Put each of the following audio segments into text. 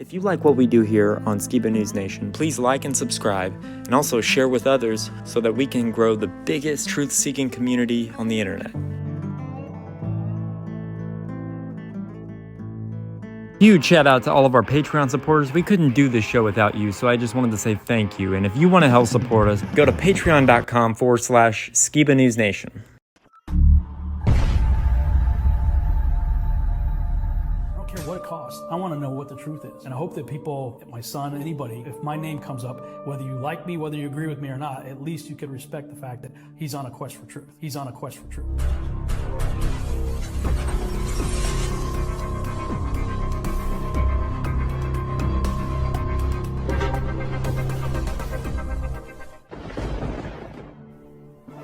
If you like what we do here on Skiba News Nation, please like and subscribe, and also share with others so that we can grow the biggest truth-seeking community on the internet. Huge shout out to all of our Patreon supporters. We couldn't do this show without you, so I just wanted to say thank you. And if you want to help support us, go to patreon.com/Skiba News Nation. What it costs. I want to know what the truth is. And I hope that people, my son, anybody, if my name comes up, whether you like me, whether you agree with me or not, at least you can respect the fact that he's on a quest for truth. He's on a quest for truth.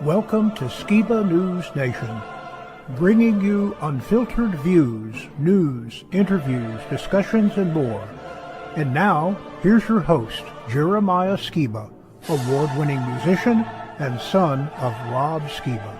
Welcome to Skiba News Nation, bringing you unfiltered views, news, interviews, discussions, and more. And now, here's your host, Jeremiah Skiba, award-winning musician and son of Rob Skiba.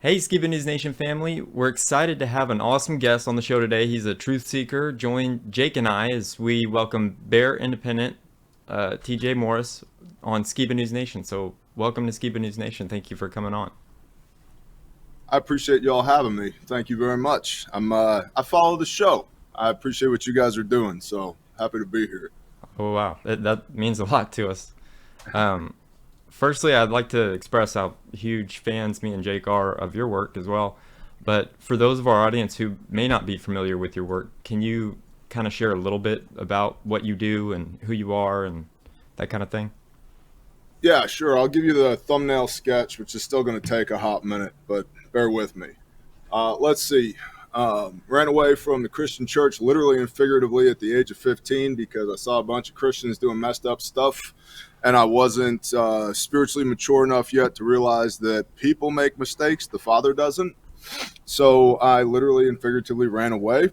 Hey Skiba News Nation family, we're excited to have an awesome guest on the show today. He's a truth seeker. Join Jake and I as we welcome Bear Independent TJ Morris on Skiba News Nation. So welcome to Skiba News Nation. Thank you for coming on. I appreciate y'all having me. Thank you very much. I follow the show. I appreciate what you guys are doing. So happy to be here. Oh wow, that means a lot to us. Firstly, I'd like to express how huge fans me and Jake are of your work as well. But for those of our audience who may not be familiar with your work, can you kind of share a little bit about what you do and who you are and that kind of thing? Yeah, sure. I'll give you the thumbnail sketch, which is still going to take a hot minute, but bear with me. Let's see. Ran away from the Christian church literally and figuratively at the age of 15 because I saw a bunch of Christians doing messed up stuff. And I wasn't spiritually mature enough yet to realize that people make mistakes, the Father doesn't. So I literally and figuratively ran away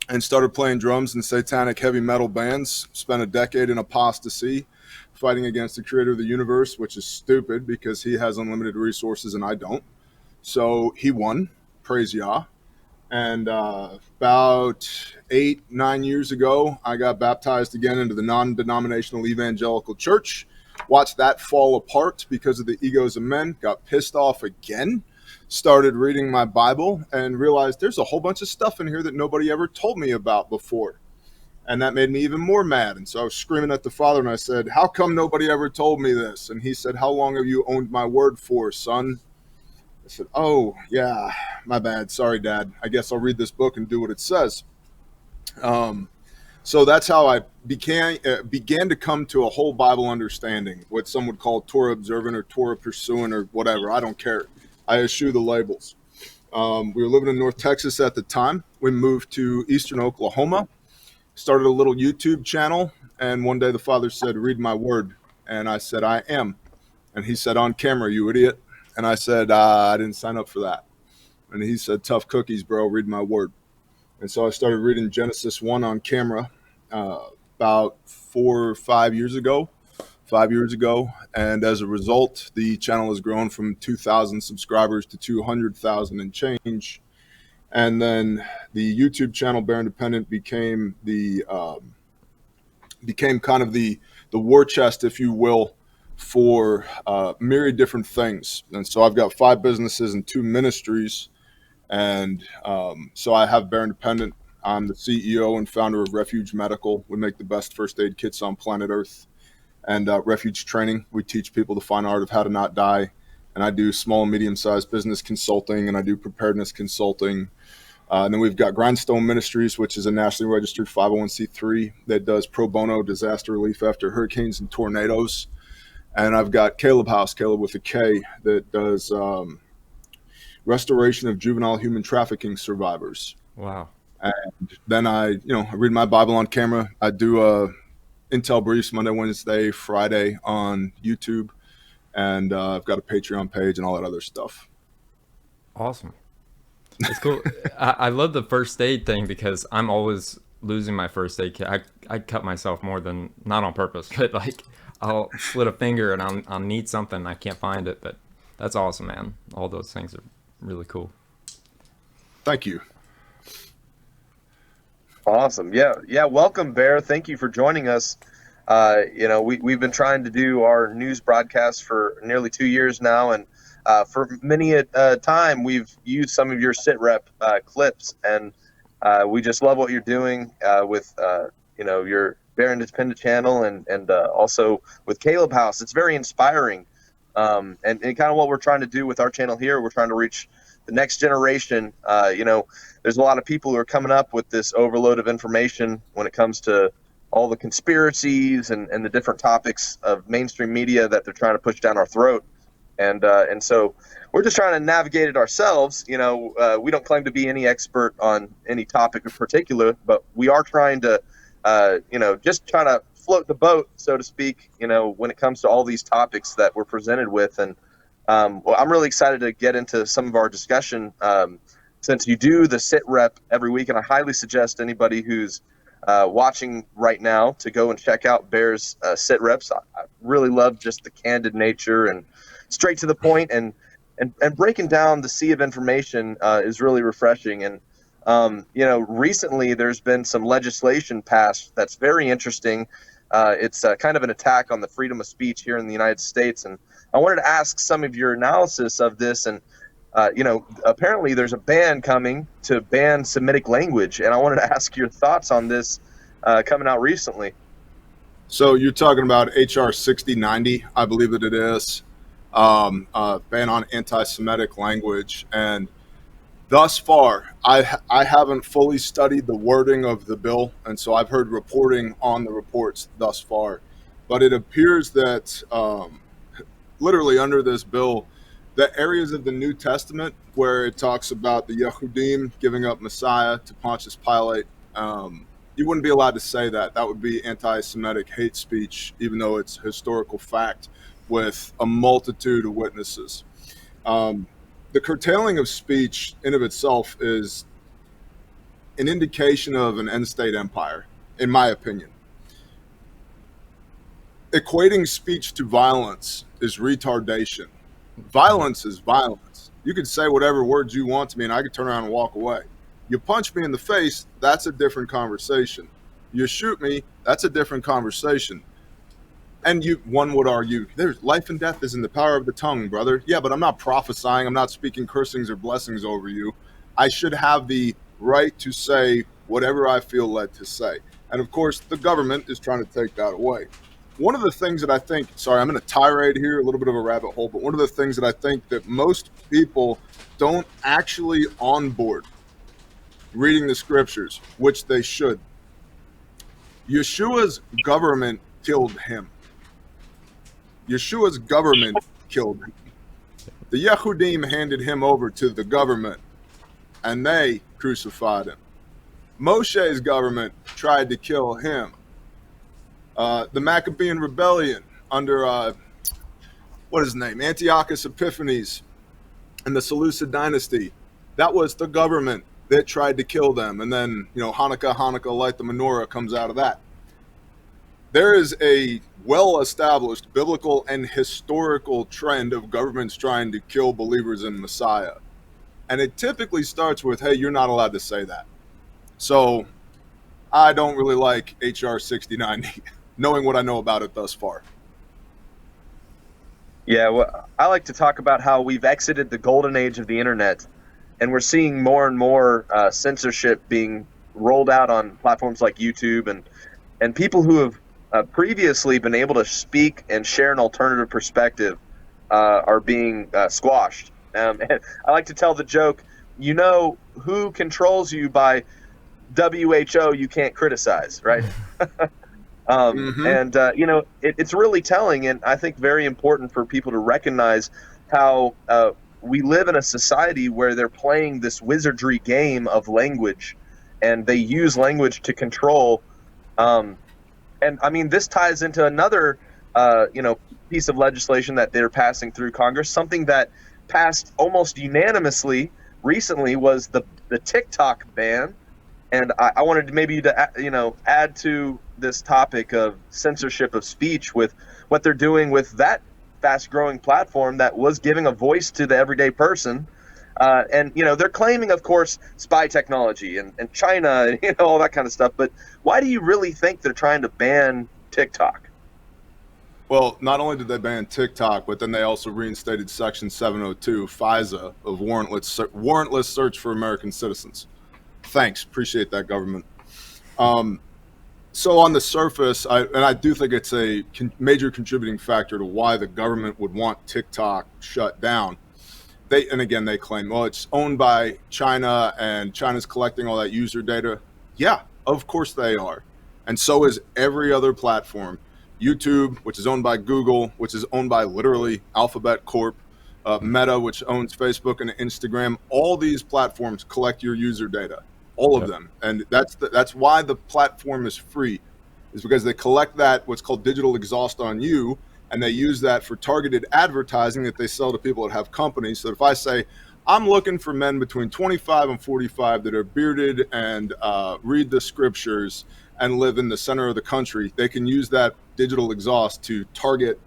and started playing drums in satanic heavy metal bands. Spent a decade in apostasy, fighting against the creator of the universe, which is stupid because he has unlimited resources and I don't. So he won, praise Yah. And about 8-9 years ago, I got baptized again into the non-denominational evangelical church. Watched that fall apart because of the egos of men. Got pissed off again. Started reading my Bible and realized there's a whole bunch of stuff in here that nobody ever told me about before. And that made me even more mad. And so I was screaming at the Father and I said, how come nobody ever told me this? And he said, how long have you owned my word for, son? I said, oh, yeah, my bad. Sorry, Dad. I guess I'll read this book and do what it says. So that's how I began to come to a whole Bible understanding, what some would call Torah observant or Torah pursuing or whatever. I don't care. I eschew the labels. We were living in North Texas at the time. We moved to Eastern Oklahoma, started a little YouTube channel, and one day the Father said, read my word. And I said, I am. And he said, on camera, you idiot. And I said, I didn't sign up for that. And he said, tough cookies, bro, read my word. And so I started reading Genesis 1 on camera about 4 or 5 years ago. And as a result, the channel has grown from 2,000 subscribers to 200,000 and change. And then the YouTube channel, Bear Independent, became kind of the war chest, if you will, for myriad different things. And so I've got 5 businesses and 2 ministries. And so I have Bear Independent. I'm the CEO and founder of Refuge Medical. We make the best first aid kits on planet Earth. And Refuge Training. We teach people the fine art of how to not die. And I do small and medium-sized business consulting, and I do preparedness consulting. And then we've got Grindstone Ministries, which is a nationally registered 501c3 that does pro bono disaster relief after hurricanes and tornadoes. And I've got Kalebs, Caleb with a K, that does restoration of juvenile human trafficking survivors. Wow. And then I read my Bible on camera. I do Intel briefs Monday, Wednesday, Friday on YouTube. and I've got a Patreon page and all that other stuff. Awesome. It's cool. I love the first aid thing because I'm always losing my first aid kit. I cut myself more than, not on purpose, but like I'll slit a finger and I'll need something and I can't find it. But that's awesome, man. All those things are really cool. Thank you. Awesome. Yeah. Welcome, Bear. Thank you for joining us. We've been trying to do our news broadcast for nearly 2 years now, and for many a time we've used some of your sit rep clips, and we just love what you're doing with your Bear Independent channel and also with Kaleb House. It's very inspiring, and kind of what we're trying to do with our channel here. We're trying to reach the next generation. There's a lot of people who are coming up with this overload of information when it comes to all the conspiracies and the different topics of mainstream media that they're trying to push down our throat. And so we're just trying to navigate it ourselves. We don't claim to be any expert on any topic in particular, but we are trying to, just trying to float the boat, so to speak, when it comes to all these topics that we're presented with. And I'm really excited to get into some of our discussion since you do the sit rep every week. And I highly suggest anybody who's watching right now to go and check out Bear's sit reps. I really love just the candid nature and straight to the point, and breaking down the sea of information is really refreshing. And recently there's been some legislation passed that's very interesting. It's kind of an attack on the freedom of speech here in the United States, and I wanted to ask some of your analysis of this. And apparently there's a ban coming to ban Semitic language, and I wanted to ask your thoughts on this coming out recently. So you're talking about HR 6090, I believe that it is, ban on anti-Semitic language. And thus far, I haven't fully studied the wording of the bill, and so I've heard reporting on the reports thus far. But it appears that literally under this bill, the areas of the New Testament where it talks about the Yehudim giving up Messiah to Pontius Pilate, you wouldn't be allowed to say that. That would be anti-Semitic hate speech, even though it's historical fact with a multitude of witnesses. The curtailing of speech in of itself is an indication of an end-state empire, in my opinion. Equating speech to violence is retardation. Violence is violence. You could say whatever words you want to me and I could turn around and walk away. You punch me in the face, that's a different conversation. You shoot me, that's a different conversation. And one would argue, there's life and death is in the power of the tongue, brother. Yeah, but I'm not prophesying, I'm not speaking cursings or blessings over you. I should have the right to say whatever I feel led to say. And of course, the government is trying to take that away. One of the things that I think, sorry, I'm in a tirade here, a little bit of a rabbit hole, but one of the things that I think that most people don't actually onboard reading the scriptures, which they should. Yeshua's government killed him. Yeshua's government killed him. The Yehudim handed him over to the government, and they crucified him. Moshe's government tried to kill him. The Maccabean rebellion under, what is his name, Antiochus Epiphanes and the Seleucid dynasty, that was the government that tried to kill them. And then, Hanukkah, light the menorah comes out of that. There is a well-established biblical and historical trend of governments trying to kill believers in Messiah. And it typically starts with, hey, you're not allowed to say that. So I don't really like HR 6090, knowing what I know about it thus far. Yeah, well, I like to talk about how we've exited the golden age of the internet, and we're seeing more and more censorship being rolled out on platforms like YouTube, and people who have previously been able to speak and share an alternative perspective are being squashed. And I like to tell the joke, who controls you by WHO you can't criticize, right? And it's really telling, and I think very important for people to recognize how we live in a society where they're playing this wizardry game of language, and they use language to control. And I mean, this ties into another piece of legislation that they're passing through Congress. Something that passed almost unanimously recently was the TikTok ban. And I wanted maybe to add to this topic of censorship of speech with what they're doing with that fast-growing platform that was giving a voice to the everyday person. And they're claiming, of course, spy technology and China and all that kind of stuff. But why do you really think they're trying to ban TikTok? Well, not only did they ban TikTok, but then they also reinstated Section 702 FISA of warrantless search for American citizens. Thanks. Appreciate that, government. So on the surface, I do think it's a major contributing factor to why the government would want TikTok shut down. They claim, well, it's owned by China and China's collecting all that user data. Yeah, of course they are. And so is every other platform. YouTube, which is owned by Google, which is owned by literally Alphabet Corp, Meta, which owns Facebook and Instagram. All these platforms collect your user data, all of them. And that's why the platform is free, is because they collect that, what's called digital exhaust on you, and they use that for targeted advertising that they sell to people that have companies. So if I say, I'm looking for men between 25 and 45 that are bearded and read the scriptures and live in the center of the country, they can use that digital exhaust to target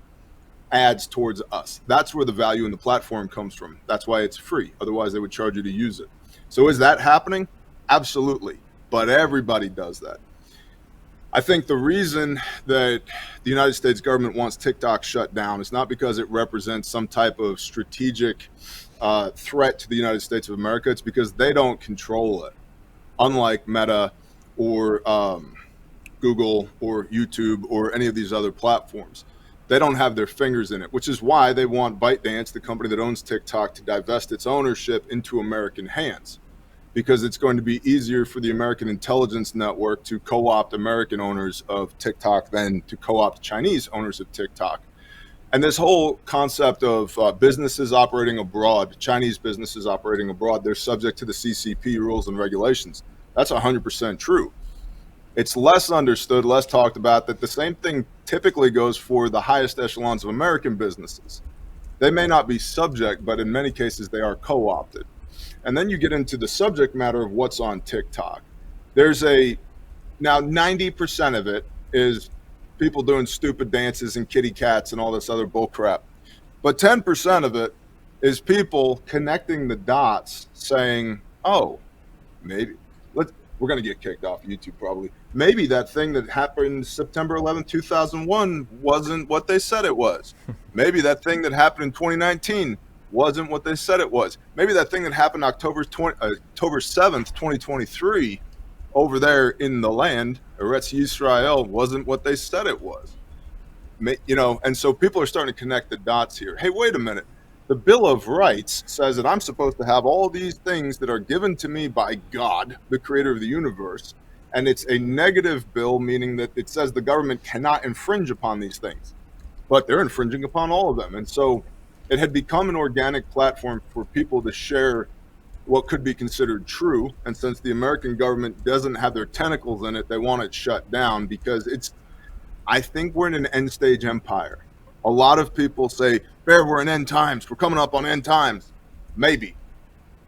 ads towards us. That's where the value in the platform comes from. That's why it's free. Otherwise, they would charge you to use it. So is that happening? Absolutely. But everybody does that. I think the reason that the United States government wants TikTok shut down is not because it represents some type of strategic threat to the United States of America. It's because they don't control it. Unlike Meta or Google or YouTube or any of these other platforms. They don't have their fingers in it, which is why they want ByteDance, the company that owns TikTok, to divest its ownership into American hands, because it's going to be easier for the American intelligence network to co-opt American owners of TikTok than to co-opt Chinese owners of TikTok. And this whole concept of businesses operating abroad, Chinese businesses operating abroad, they're subject to the CCP rules and regulations. That's 100% true. It's less understood, less talked about, that the same thing typically goes for the highest echelons of American businesses. They may not be subject, but in many cases they are co-opted. And then you get into the subject matter of what's on TikTok. Now 90% of it is people doing stupid dances and kitty cats and all this other bullcrap. But 10% of it is people connecting the dots saying, oh, maybe, we're going to get kicked off YouTube probably. Maybe that thing that happened September 11, 2001 wasn't what they said it was. Maybe that thing that happened in 2019 wasn't what they said it was. Maybe that thing that happened October 7th, 2023 over there in the land, Eretz Yisrael, wasn't what they said it was. And so people are starting to connect the dots here. Hey, wait a minute. The Bill of Rights says that I'm supposed to have all these things that are given to me by God, the creator of the universe. And it's a negative bill, meaning that it says the government cannot infringe upon these things, but they're infringing upon all of them. And so it had become an organic platform for people to share what could be considered true. And since the American government doesn't have their tentacles in it, they want it shut down because I think we're in an end stage empire. A lot of people say, Bear, we're in end times. We're coming up on end times. Maybe.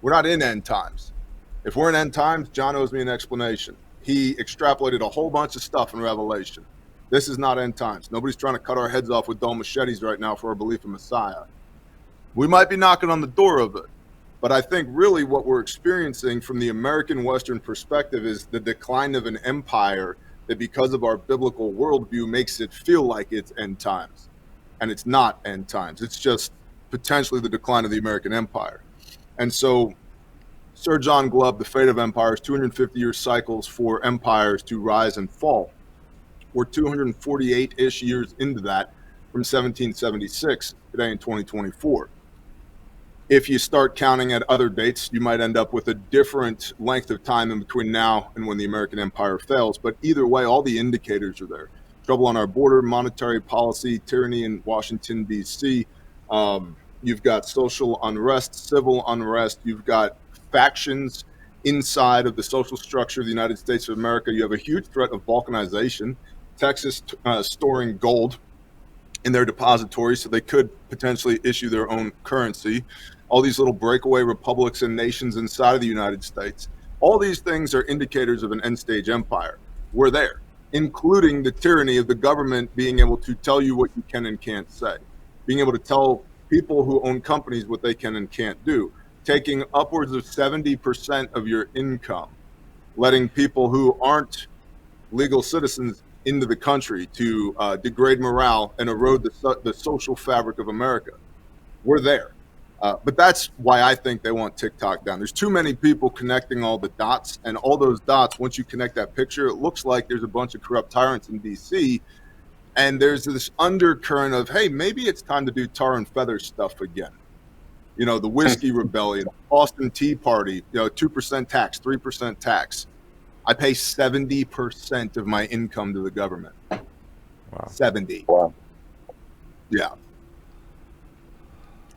We're not in end times. If we're in end times, John owes me an explanation. He extrapolated a whole bunch of stuff in Revelation. This is not end times. Nobody's trying to cut our heads off with dull machetes right now for our belief in Messiah. We might be knocking on the door of it, but I think really what we're experiencing from the American Western perspective is the decline of an empire that, because of our biblical worldview, makes it feel like it's end times. And it's not end times. It's just potentially the decline of the American empire. And so Sir John Glubb, The Fate of Empires, 250-year cycles for empires to rise and fall. We're 248-ish years into that from 1776, today in 2024. If you start counting at other dates, you might end up with a different length of time in between now and when the American empire fails. But either way, all the indicators are there. Trouble on our border, monetary policy, tyranny in Washington, D.C. You've got social unrest, civil unrest. You've got factions inside of the social structure of the United States of America. You have a huge threat of balkanization. Texas storing gold in their depository, so they could potentially issue their own currency. All these little breakaway republics and nations inside of the United States. All these things are indicators of an end-stage empire. We're there, including the tyranny of the government being able to tell you what you can and can't say, being able to tell people who own companies what they can and can't do, taking upwards of 70% of your income, letting people who aren't legal citizens into the country to degrade morale and erode the social fabric of America. We're there. But that's why I think they want TikTok down. There's too many people connecting all the dots, and all those dots, once you connect that picture, it looks like there's a bunch of corrupt tyrants in DC, and there's this undercurrent of, hey, maybe it's time to do tar and feather stuff again. You know, the whiskey rebellion, Boston Tea Party, 2% tax, 3% tax. I pay 70% of my income to the government. Wow. 70. Wow. Yeah.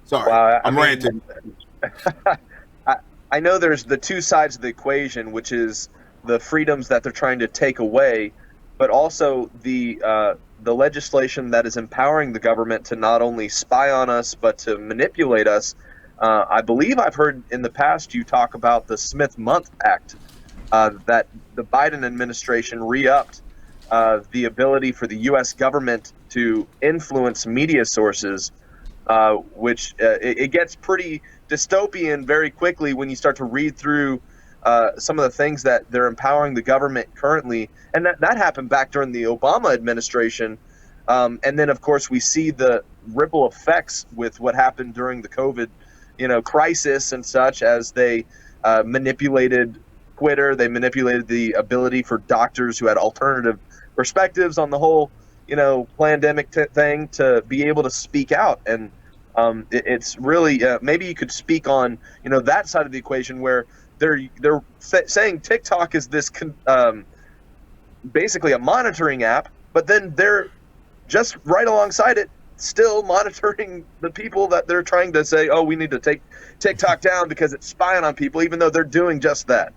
Sorry, Wow, I'm ranting. I know there's the two sides of the equation, which is the freedoms that they're trying to take away, but also the legislation that is empowering the government to not only spy on us, but to manipulate us. I believe I've heard in the past you talk about the Smith-Month Act, that the Biden administration re-upped the ability for the U.S. government to influence media sources, which it gets pretty dystopian very quickly when you start to read through some of the things that they're empowering the government currently. And that happened back during the Obama administration. And then, of course, we see the ripple effects with what happened during the COVID, crisis and such, as they manipulated Twitter. They manipulated the ability for doctors who had alternative perspectives on the whole, pandemic thing to be able to speak out. And it's really, maybe you could speak on, that side of the equation where they're saying TikTok is this basically a monitoring app, but then they're just right alongside it still monitoring the people that they're trying to say, oh, we need to take TikTok down because it's spying on people, even though they're doing just that.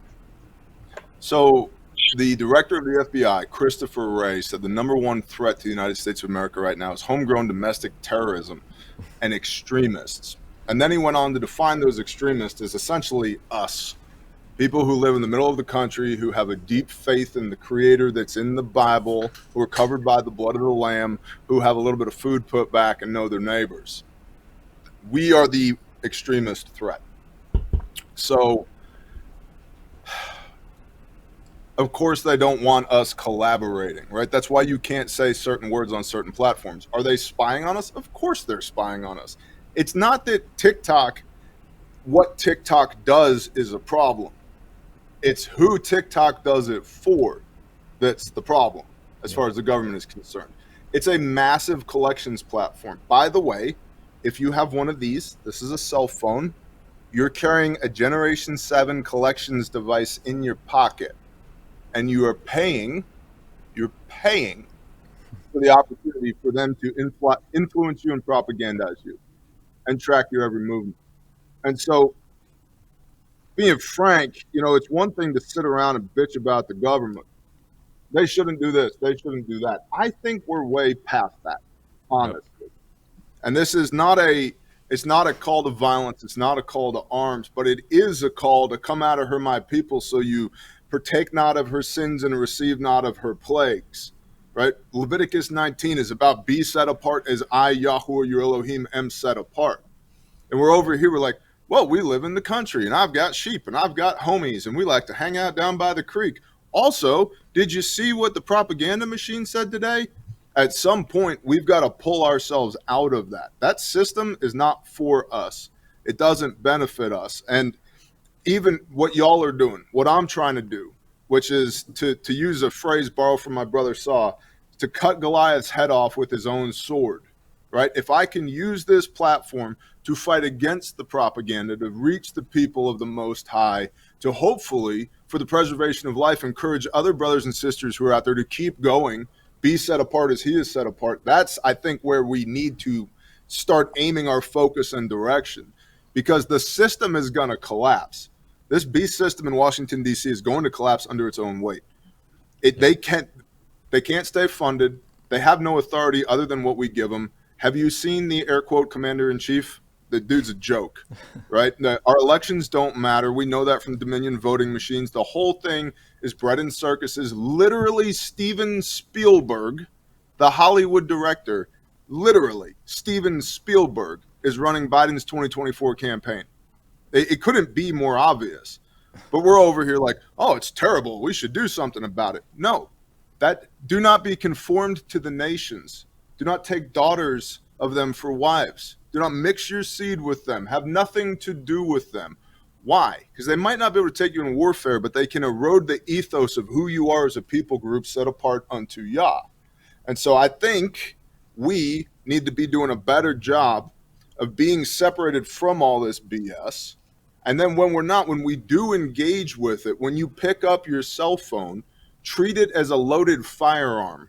So the director of the FBI, Christopher Wray, said the number one threat to the United States of America right now is homegrown domestic terrorism and extremists. And then he went on to define those extremists as essentially us, people who live in the middle of the country, who have a deep faith in the creator that's in the Bible, who are covered by the blood of the Lamb, who have a little bit of food put back and know their neighbors. We are the extremist threat. So, of course, they don't want us collaborating, right? That's why you can't say certain words on certain platforms. Are they spying on us? Of course they're spying on us. It's not that what TikTok does is a problem. It's who TikTok does it for that's the problem, as far as the government is concerned. It's a massive collections platform. By the way, if you have one of these, this is a cell phone, you're carrying a Generation 7 collections device in your pocket, and you are paying for the opportunity for them to influence you and propagandize you and track your every movement. And so, being frank, it's one thing to sit around and bitch about the government. They shouldn't do this. They shouldn't do that. I think we're way past that, honestly. Yep. And this is it's not a call to violence. It's not a call to arms, but it is a call to come out of her, my people, so you partake not of her sins and receive not of her plagues, right? Leviticus 19 is about be set apart as I, Yahuwah, your Elohim, am set apart. And we're over here, we're like, well, we live in the country, and I've got sheep, and I've got homies, and we like to hang out down by the creek. Also, did you see what the propaganda machine said today? At some point, we've got to pull ourselves out of that. That system is not for us. It doesn't benefit us. And even what y'all are doing, what I'm trying to do, which is to use a phrase borrowed from my brother Saw, to cut Goliath's head off with his own sword, right? If I can use this platform to fight against the propaganda, to reach the people of the Most High, to hopefully, for the preservation of life, encourage other brothers and sisters who are out there to keep going, be set apart as he is set apart. That's, I think, where we need to start aiming our focus and direction, because the system is going to collapse. This beast system in Washington, D.C. is going to collapse under its own weight. They can't stay funded. They have no authority other than what we give them. Have you seen the air quote commander in chief? The dude's a joke, right? Our elections don't matter. We know that from Dominion voting machines. The whole thing is bread and circuses. Literally, Steven Spielberg, the Hollywood director, literally, Steven Spielberg is running Biden's 2024 campaign. It couldn't be more obvious. But we're over here like, oh, it's terrible. We should do something about it. No, do not be conformed to the nations. Do not take daughters of them for wives. Do not mix your seed with them. Have nothing to do with them. Why? Because they might not be able to take you in warfare, but they can erode the ethos of who you are as a people group set apart unto Yah. And so I think we need to be doing a better job of being separated from all this BS. And then when we do engage with it, when you pick up your cell phone, treat it as a loaded firearm.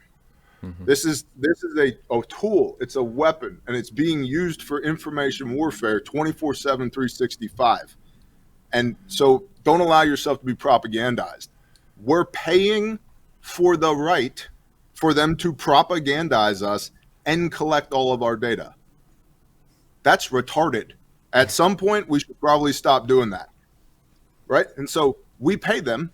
Mm-hmm. This is a tool. It's a weapon, and it's being used for information warfare 24/7, 365. And so don't allow yourself to be propagandized. We're paying for the right for them to propagandize us and collect all of our data. That's retarded. At some point, we should probably stop doing that, right? And so we pay them.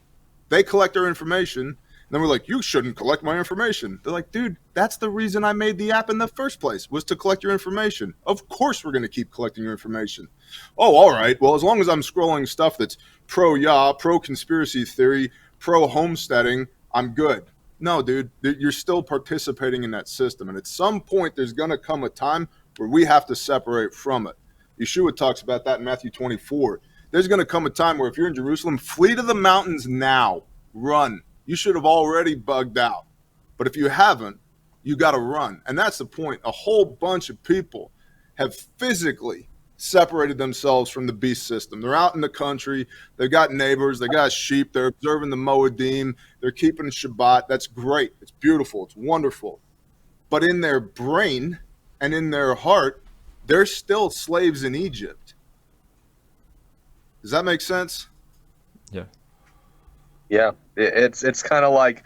They collect our information. And then we're like, you shouldn't collect my information. They're like, dude, that's the reason I made the app in the first place, was to collect your information. Of course we're going to keep collecting your information. Oh, all right. Well, as long as I'm scrolling stuff that's pro-Yah, pro-conspiracy theory, pro-homesteading, I'm good. No, dude, you're still participating in that system. And at some point, there's going to come a time where we have to separate from it. Yeshua talks about that in Matthew 24. There's going to come a time where if you're in Jerusalem, flee to the mountains now. Run. You should have already bugged out. But if you haven't, you got to run. And that's the point. A whole bunch of people have physically separated themselves from the beast system. They're out in the country. They've got neighbors. They got sheep. They're observing the Moedim. They're keeping Shabbat. That's great. It's beautiful. It's wonderful. But in their brain and in their heart, they're still slaves in Egypt. Does that make sense? Yeah. Yeah. It's kind of like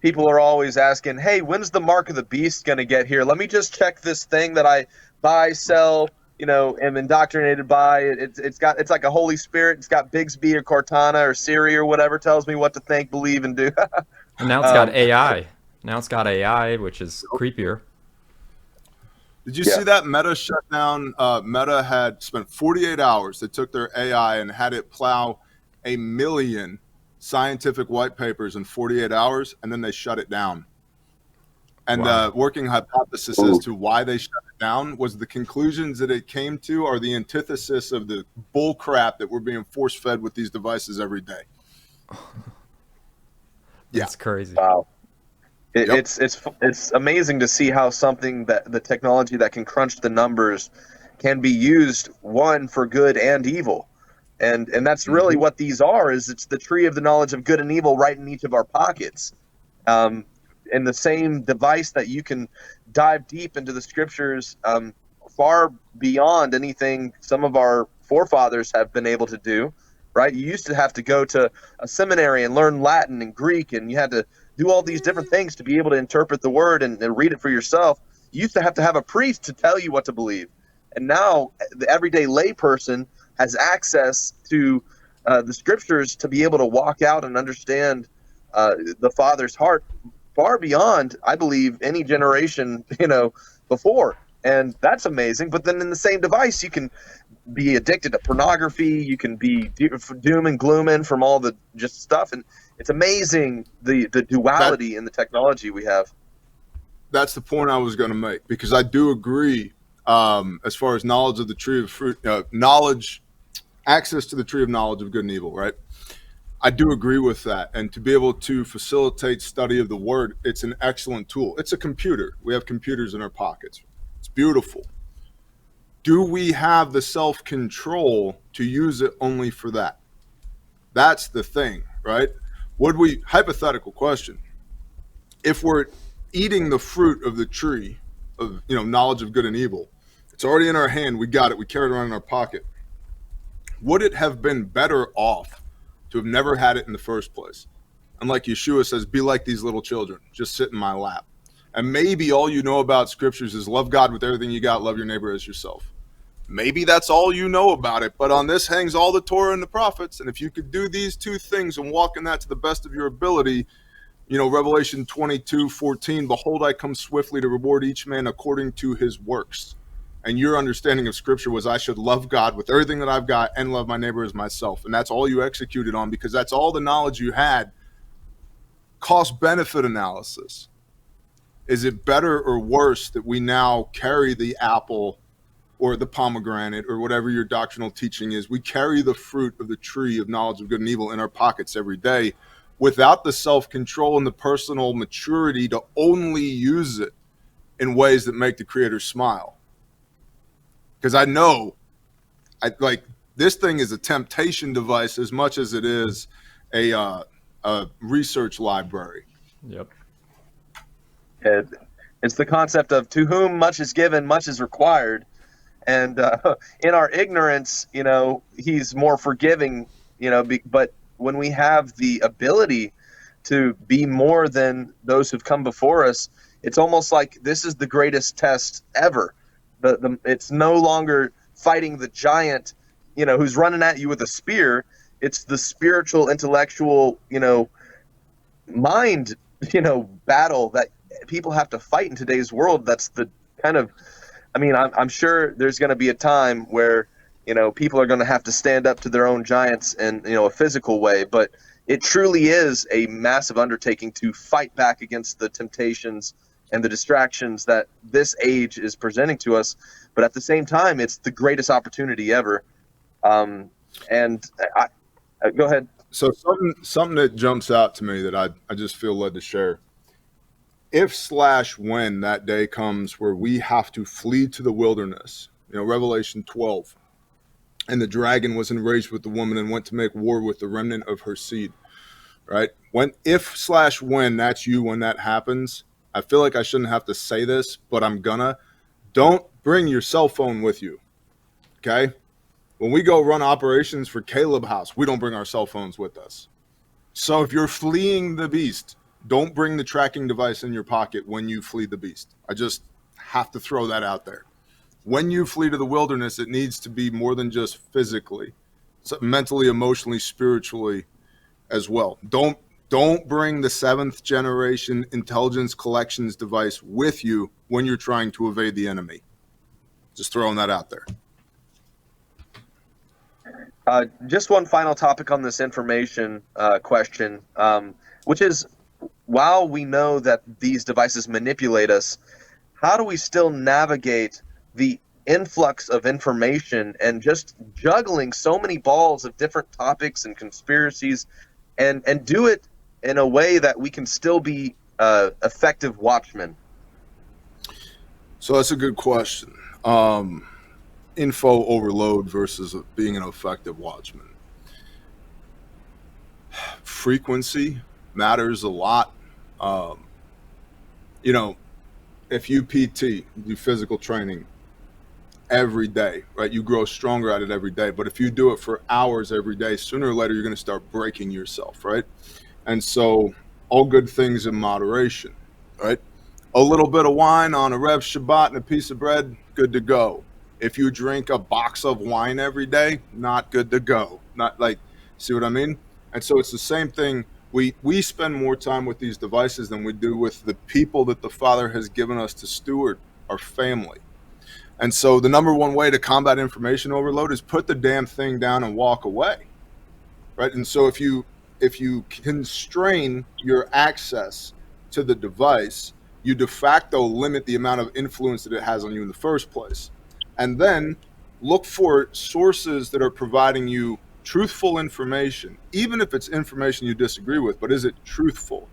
people are always asking, hey, when's the mark of the beast going to get here? Let me just check this thing that I buy, sell, am indoctrinated by. It's like a Holy Spirit. It's got Bigsby or Cortana or Siri or whatever tells me what to think, believe, and do. And now it's got AI. Now it's got AI, which is creepier. Did you see that Meta shut down? Meta had spent 48 hours. They took their AI and had it plow 1 million scientific white papers in 48 hours, and then they shut it down. And the working hypothesis as to why they shut it down was the conclusions that it came to are the antithesis of the bull crap that we're being force-fed with these devices every day. That's crazy. Wow. It's amazing to see how something that the technology that can crunch the numbers can be used, one, for good and evil. And that's really what these are, is it's the tree of the knowledge of good and evil right in each of our pockets. In the same device that you can dive deep into the scriptures, far beyond anything some of our forefathers have been able to do, right? You used to have to go to a seminary and learn Latin and Greek, and you had to do all these different things to be able to interpret the word and read it for yourself. You used to have a priest to tell you what to believe. And now the everyday layperson has access to the scriptures to be able to walk out and understand the Father's heart far beyond, I believe, any generation, before. And that's amazing. But then in the same device, you can be addicted to pornography. You can be doom and glooming from all the just stuff. And it's amazing the duality in the technology we have. That's the point I was going to make, because I do agree as far as knowledge of the tree of fruit, access to the tree of knowledge of good and evil, right? I do agree with that. And to be able to facilitate study of the word, it's an excellent tool. It's a computer. We have computers in our pockets. It's beautiful. Do we have the self-control to use it only for that? That's the thing, right? Hypothetical question, if we're eating the fruit of the tree of, knowledge of good and evil, it's already in our hand, we got it, we carry it around in our pocket. Would it have been better off to have never had it in the first place? And like Yeshua says, be like these little children, just sit in my lap. And maybe all you know about scriptures is love God with everything you got, love your neighbor as yourself. Maybe that's all you know about it, but on this hangs all the Torah and the prophets. And if you could do these two things and walk in that to the best of your ability, you know, Revelation 22:14, behold, I come swiftly to reward each man according to his works. And your understanding of scripture was I should love God with everything that I've got and love my neighbor as myself. And that's all you executed on, because that's all the knowledge you had. Cost benefit analysis. Is it better or worse that we now carry the apple or the pomegranate or whatever your doctrinal teaching is? We carry the fruit of the tree of knowledge of good and evil in our pockets every day without the self-control and the personal maturity to only use it in ways that make the Creator smile. Because I know, this thing is a temptation device as much as it is a research library. Yep. It's the concept of to whom much is given, much is required. And in our ignorance, you know, he's more forgiving, you know, but when we have the ability to be more than those who've come before us, it's almost like this is the greatest test ever. It's no longer fighting the giant, you know, who's running at you with a spear. It's the spiritual, intellectual, you know, mind, you know, battle that people have to fight in today's world. That's the kind of, I mean, I'm sure there's going to be a time where, you know, people are going to have to stand up to their own giants in, you know, a physical way, but it truly is a massive undertaking to fight back against the temptations and the distractions that this age is presenting to us. But at the same time, it's the greatest opportunity ever. Go ahead. So something that jumps out to me that I just feel led to share. If/when that day comes where we have to flee to the wilderness, you know, Revelation 12, and the dragon was enraged with the woman and went to make war with the remnant of her seed, right? If/when that's you, when that happens, I feel like I shouldn't have to say this, but I'm gonna. Don't bring your cell phone with you, okay? When we go run operations for Kaleb House, we don't bring our cell phones with us. So if you're fleeing the beast, don't bring the tracking device in your pocket when you flee the beast. I just have to throw that out there. When you flee to the wilderness, it needs to be more than just physically. So mentally, emotionally, spiritually as well. Don't bring the 7th generation intelligence collections device with you when you're trying to evade the enemy. Just throwing that out there. Just one final topic on this information question, which is, while we know that these devices manipulate us, how do we still navigate the influx of information and just juggling so many balls of different topics and conspiracies and do it in a way that we can still be effective watchmen? So that's a good question. Info overload versus being an effective watchman. Frequency matters a lot. You know, if you PT, you do physical training every day, right? You grow stronger at it every day. But if you do it for hours every day, sooner or later, you're going to start breaking yourself, right? And so all good things in moderation, right? A little bit of wine on a Rev Shabbat and a piece of bread, good to go. If you drink a box of wine every day, not good to go. Not like, see what I mean? And so it's the same thing. We spend more time with these devices than we do with the people that the Father has given us to steward, our family. And so the number one way to combat information overload is put the damn thing down and walk away, right? And so if you constrain your access to the device, you de facto limit the amount of influence that it has on you in the first place. And then look for sources that are providing you truthful information, even if it's information you disagree with, but is it truthful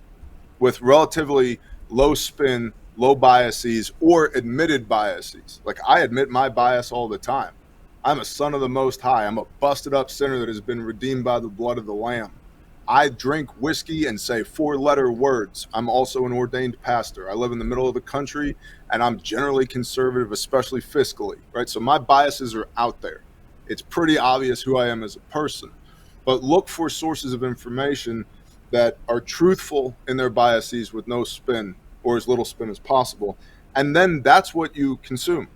with relatively low spin, low biases, or admitted biases? Like, I admit my bias all the time. I'm a son of the Most High. I'm a busted up sinner that has been redeemed by the blood of the Lamb. I drink whiskey and say 4-letter words. I'm also an ordained pastor. I live in the middle of the country, and I'm generally conservative, especially fiscally, right? So my biases are out there. It's pretty obvious who I am as a person. But look for sources of information that are truthful in their biases with no spin or as little spin as possible. And then that's what you consume.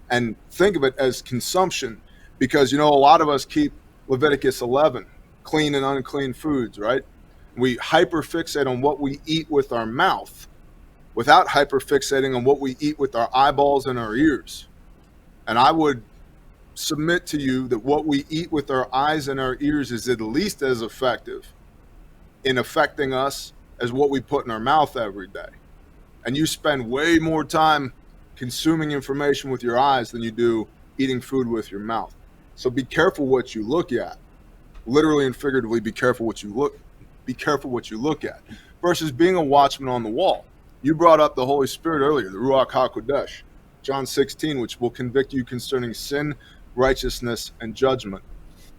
And think of it as consumption, because, you know, a lot of us keep Leviticus 11, clean and unclean foods, right? We hyperfixate on what we eat with our mouth without hyperfixating on what we eat with our eyeballs and our ears. And I would submit to you that what we eat with our eyes and our ears is at least as effective in affecting us as what we put in our mouth every day. And you spend way more time consuming information with your eyes than you do eating food with your mouth. So be careful what you look at. Literally and figuratively, be careful what you look at. Versus being a watchman on the wall. You brought up the Holy Spirit earlier, the Ruach HaKodesh, John 16, which will convict you concerning sin, righteousness, and judgment.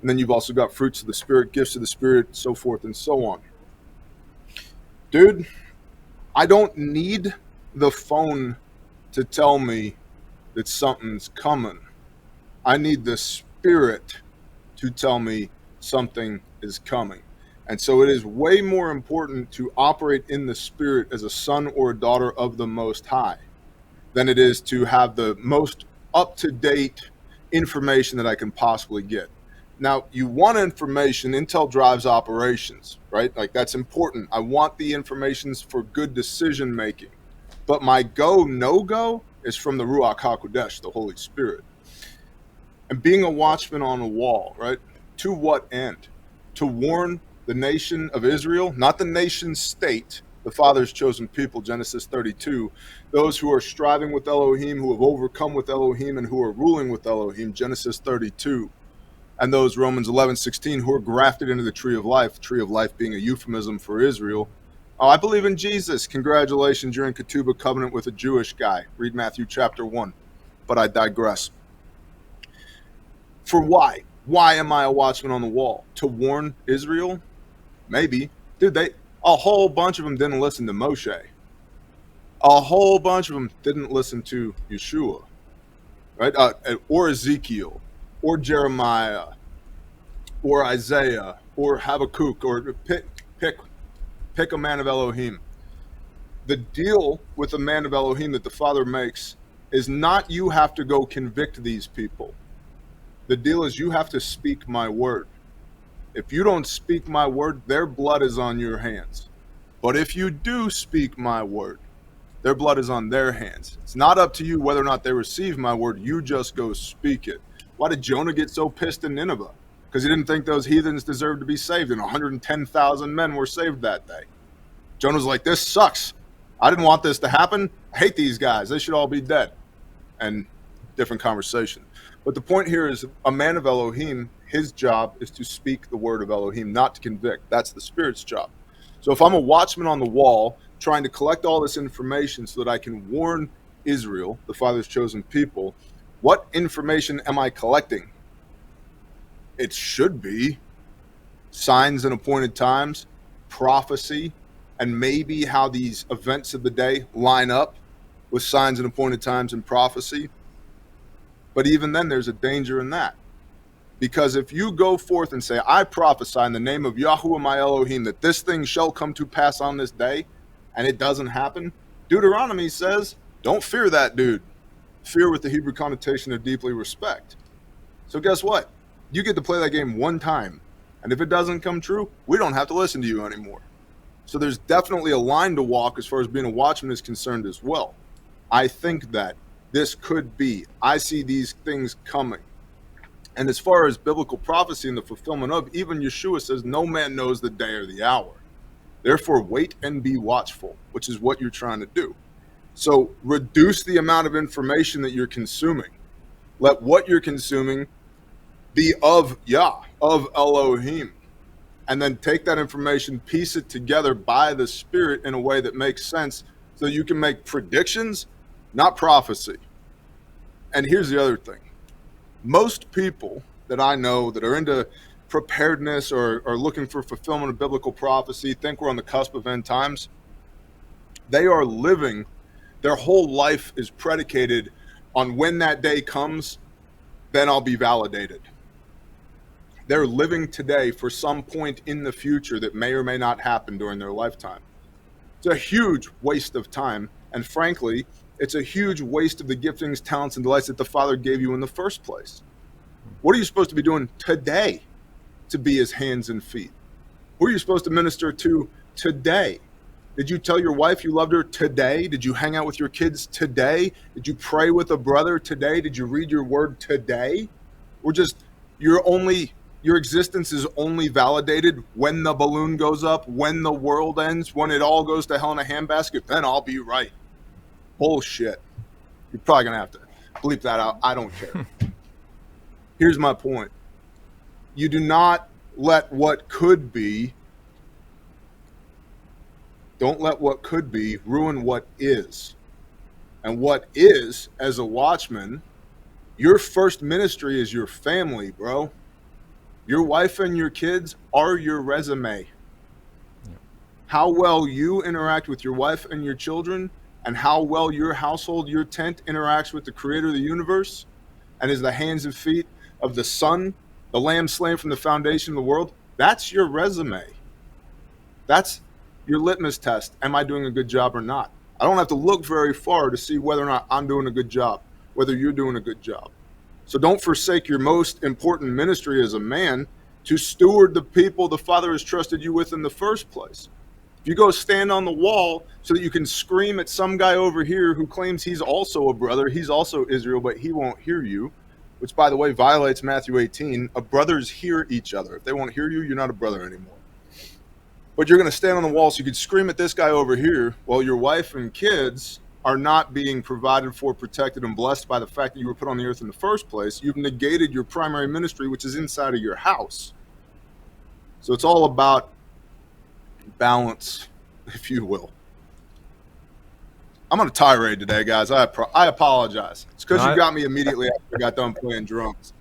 And then you've also got fruits of the Spirit, gifts of the Spirit, so forth and so on. Dude, I don't need the phone to tell me that something's coming. I need the Spirit to tell me something is coming. And so it is way more important to operate in the Spirit as a son or a daughter of the Most High than it is to have the most up-to-date information that I can possibly get. Now, you want information. Intel drives operations, right? Like, that's important. I want the information for good decision making. But my go, no-go is from the Ruach HaKodesh, the Holy Spirit. And being a watchman on a wall, right? To what end? To warn the nation of Israel, not the nation state, the Father's chosen people, Genesis 32, those who are striving with Elohim, who have overcome with Elohim, and who are ruling with Elohim, Genesis 32, and those, Romans 11:16, who are grafted into the tree of life being a euphemism for Israel. Oh, I believe in Jesus. Congratulations, you're in Ketubah covenant with a Jewish guy. Read Matthew chapter 1. But I digress. For why? Why am I a watchman on the wall? To warn Israel? Maybe. Dude, a whole bunch of them didn't listen to Moshe. A whole bunch of them didn't listen to Yeshua, right? Or Ezekiel, or Jeremiah, or Isaiah, or Habakkuk, or pick a man of Elohim. The deal with the man of Elohim that the Father makes is not you have to go convict these people. The deal is you have to speak my word. If you don't speak my word, their blood is on your hands. But if you do speak my word, their blood is on their hands. It's not up to you whether or not they receive my word. You just go speak it. Why did Jonah get so pissed in Nineveh? Because he didn't think those heathens deserved to be saved, and 110,000 men were saved that day. Jonah's like, this sucks. I didn't want this to happen. I hate these guys. They should all be dead. And different conversation. But the point here is a man of Elohim, his job is to speak the word of Elohim, not to convict. That's the Spirit's job. So if I'm a watchman on the wall trying to collect all this information so that I can warn Israel, the Father's chosen people, what information am I collecting? It should be signs and appointed times, prophecy, and maybe how these events of the day line up with signs and appointed times and prophecy. But even then, there's a danger in that. Because if you go forth and say, I prophesy in the name of Yahuwah my Elohim that this thing shall come to pass on this day, and it doesn't happen, Deuteronomy says, don't fear that dude. Fear with the Hebrew connotation of deeply respect. So guess what? You get to play that game one time. And if it doesn't come true, we don't have to listen to you anymore. So there's definitely a line to walk as far as being a watchman is concerned as well. I think that this could be. I see these things coming. And as far as biblical prophecy and the fulfillment of, even Yeshua says, no man knows the day or the hour. Therefore, wait and be watchful, which is what you're trying to do. So reduce the amount of information that you're consuming. Let what you're consuming be of Yah, of Elohim. And then take that information, piece it together by the Spirit in a way that makes sense so you can make predictions, not prophecy. And here's the other thing. Most people that I know that are into preparedness or are looking for fulfillment of biblical prophecy, think we're on the cusp of end times. They are living, their whole life is predicated on when that day comes, then I'll be validated. They're living today for some point in the future that may or may not happen during their lifetime. It's a huge waste of time. And frankly, it's a huge waste of the giftings, talents, and delights that the Father gave you in the first place. What are you supposed to be doing today to be his hands and feet? Who are you supposed to minister to today? Did you tell your wife you loved her today? Did you hang out with your kids today? Did you pray with a brother today? Did you read your word today? Or just your existence is only validated when the balloon goes up, when the world ends, when it all goes to hell in a handbasket, then I'll be right. Bullshit. You're probably going to have to bleep that out. I don't care. Here's my point. You do not let what could be, don't let what could be ruin what is. And what is, as a watchman, your first ministry is your family, bro. Your wife and your kids are your resume. How well you interact with your wife and your children, and how well your household, your tent interacts with the creator of the universe and is the hands and feet of the Son, the Lamb slain from the foundation of the world, that's your resume. That's your litmus test. Am I doing a good job or not? I don't have to look very far to see whether or not I'm doing a good job, whether you're doing a good job. So don't forsake your most important ministry as a man to steward the people the Father has trusted you with in the first place. If you go stand on the wall so that you can scream at some guy over here who claims he's also a brother, he's also Israel, but he won't hear you, which, by the way, violates Matthew 18. Brothers hear each other. If they won't hear you, you're not a brother anymore. But you're going to stand on the wall so you could scream at this guy over here while your wife and kids are not being provided for, protected, and blessed by the fact that you were put on the earth in the first place. You've negated your primary ministry, which is inside of your house. So it's all about balance, if you will. I'm on a tirade today, guys. I apologize. It's because you got me immediately after I got done playing drums.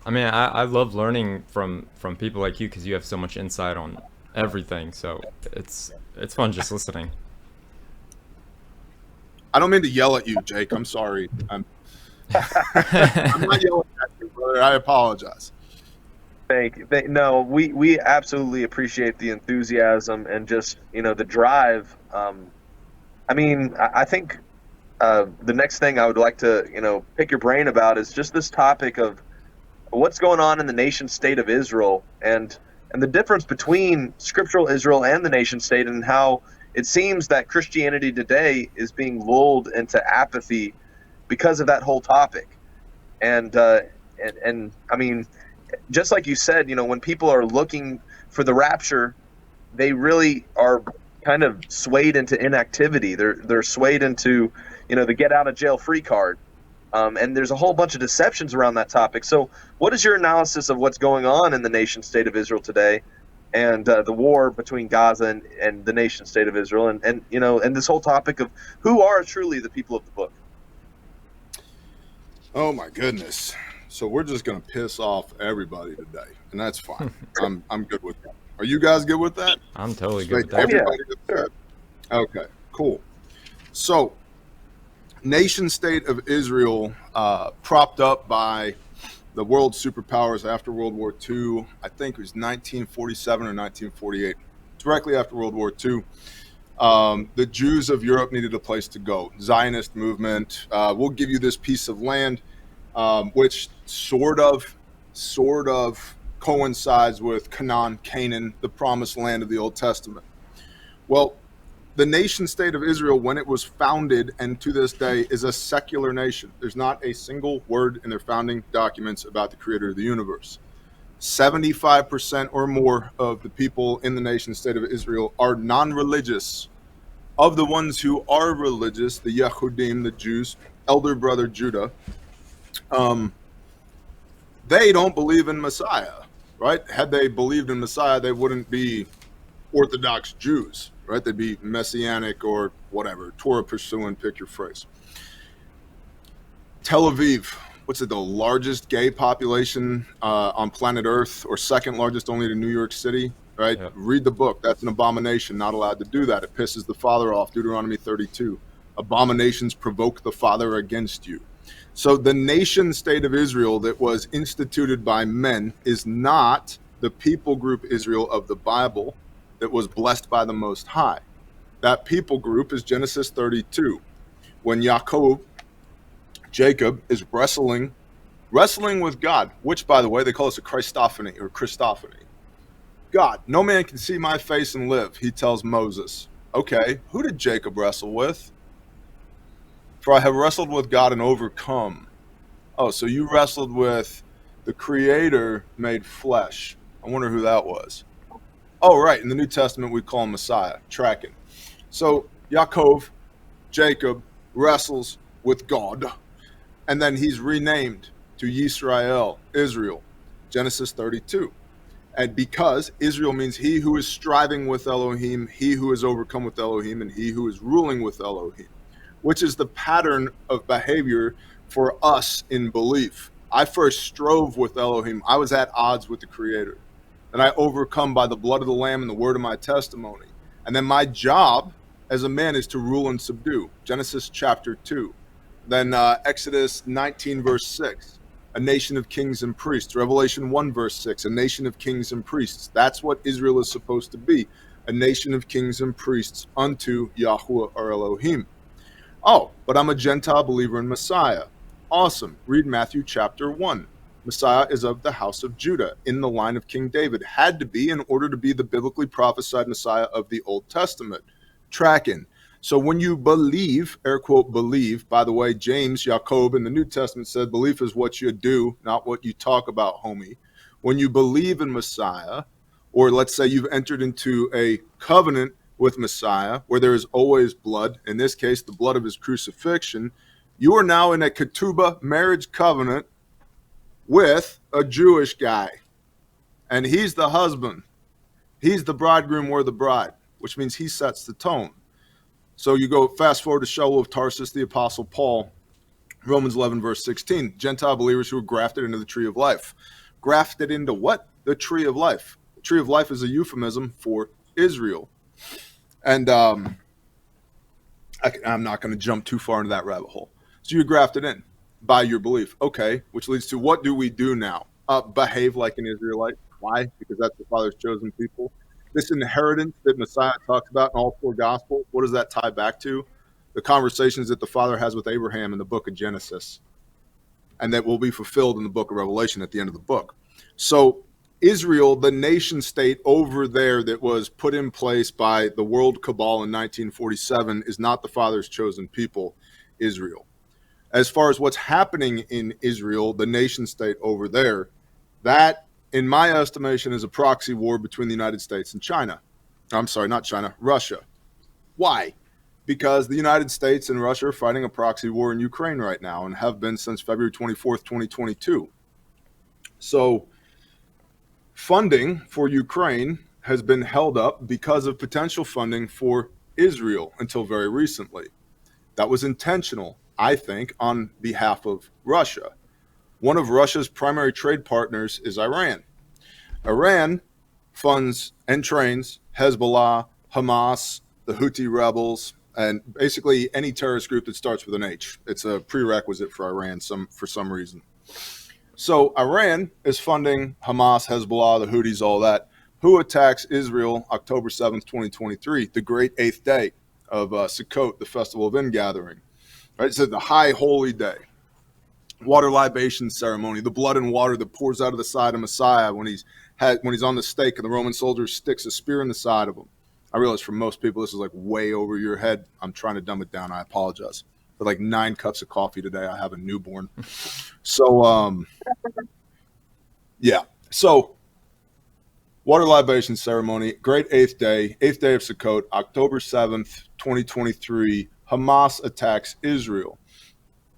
I mean, I love learning from people like you because you have so much insight on everything. So it's fun just listening. I don't mean to yell at you, Jake. I'm sorry. I'm not yelling at you, brother. I apologize. Thank you. No, we absolutely appreciate the enthusiasm and just, the drive. I mean, I think the next thing I would like to, pick your brain about is just this topic of what's going on in the nation state of Israel and the difference between scriptural Israel and the nation state, and how it seems that Christianity today is being lulled into apathy because of that whole topic. And I mean, just like you said, when people are looking for the rapture, they really are kind of swayed into inactivity. They're swayed into, the get out of jail free card. And there's a whole bunch of deceptions around that topic. So what is your analysis of what's going on in the nation state of Israel today, and the war between Gaza and the nation state of Israel, and this whole topic of who are truly the people of the book? Oh my goodness. So we're just going to piss off everybody today, and that's fine. I'm good with that. Are you guys good with that? I'm totally good with that. Everybody good? Okay, cool. So nation state of Israel, propped up by the world superpowers after World War II. I think it was 1947 or 1948, directly after World War II. The Jews of Europe needed a place to go. Zionist movement. We'll give you this piece of land, which sort of coincides with Canaan, the promised land of the Old Testament. Well, the nation state of Israel, when it was founded and to this day, is a secular nation. There's not a single word in their founding documents about the creator of the universe. 75% or more of the people in the nation state of Israel are non-religious. Of the ones who are religious, the Yehudim, the Jews, elder brother Judah, they don't believe in Messiah, right? Had they believed in Messiah, they wouldn't be Orthodox Jews, right? They'd be Messianic or whatever, Torah pursuing, pick your phrase. Tel Aviv, what's it, the largest gay population on planet Earth, or second largest only to New York City, right? Yep. Read the book. That's an abomination. Not allowed to do that. It pisses the Father off. Deuteronomy 32. Abominations provoke the Father against you. So the nation state of Israel that was instituted by men is not the people group Israel of the Bible that was blessed by the Most High. That people group is Genesis 32, when Jacob, is wrestling with God, which, by the way, they call this a Christophany or Christophany. God, no man can see my face and live, he tells Moses. Okay, who did Jacob wrestle with? For I have wrestled with God and overcome. Oh, so you wrestled with the Creator made flesh. I wonder who that was. Oh, right. In the New Testament, we call him Messiah. Tracking. So Jacob wrestles with God, and then he's renamed to Yisrael, Israel, Genesis 32. And because Israel means he who is striving with Elohim, he who is overcome with Elohim, and he who is ruling with Elohim, which is the pattern of behavior for us in belief. I first strove with Elohim. I was at odds with the Creator. And I overcome by the blood of the Lamb and the word of my testimony. And then my job as a man is to rule and subdue. Genesis chapter 2. Then Exodus 19, verse 6. A nation of kings and priests. Revelation 1, verse 6. A nation of kings and priests. That's what Israel is supposed to be. A nation of kings and priests unto Yahuwah or Elohim. Oh, but I'm a Gentile believer in Messiah. Awesome. Read Matthew chapter 1. Messiah is of the house of Judah, in the line of King David. Had to be in order to be the biblically prophesied Messiah of the Old Testament. Tracking. So when you believe, air quote, believe, by the way, James, Jacob in the New Testament said, belief is what you do, not what you talk about, homie. When you believe in Messiah, or let's say you've entered into a covenant with Messiah, where there is always blood, in this case, the blood of his crucifixion, you are now in a ketubah marriage covenant with a Jewish guy, and he's the husband. He's the bridegroom, we're the bride, which means he sets the tone. So you go fast forward to Shaul of Tarsus, the Apostle Paul, Romans 11, verse 16, Gentile believers who are grafted into the tree of life. Grafted into what? The tree of life. The tree of life is a euphemism for Israel. And I'm not going to jump too far into that rabbit hole. So you're grafted in by your belief. Okay, which leads to what do we do now? Behave like an Israelite. Why? Because that's the Father's chosen people. This inheritance that Messiah talks about in all four Gospels, what does that tie back to? The conversations that the Father has with Abraham in the book of Genesis, and that will be fulfilled in the book of Revelation at the end of the book. So Israel, the nation state over there that was put in place by the world cabal in 1947, is not the Father's chosen people, Israel. As far as what's happening in Israel, the nation state over there, that, in my estimation, is a proxy war between the United States and China. I'm sorry, not China, Russia. Why? Because the United States and Russia are fighting a proxy war in Ukraine right now and have been since February 24th, 2022. So funding for Ukraine has been held up because of potential funding for Israel until very recently. That was intentional, I think, on behalf of Russia. One of Russia's primary trade partners is Iran. Iran funds and trains Hezbollah, Hamas, the Houthi rebels, and basically any terrorist group that starts with an H. It's a prerequisite for Iran for some reason. So Iran is funding Hamas, Hezbollah, the Houthis, all that. Who attacks Israel October 7th, 2023, the great 8th day of Sukkot, the festival of ingathering. Right? So the high holy day. Water libation ceremony, the blood and water that pours out of the side of Messiah when he's on the stake and the Roman soldier sticks a spear in the side of him. I realize for most people this is like way over your head. I'm trying to dumb it down. I apologize. For like 9 cups of coffee today, I have a newborn. So yeah. So water libation ceremony, great 8th day of Sukkot, October 7th, 2023. Hamas attacks Israel.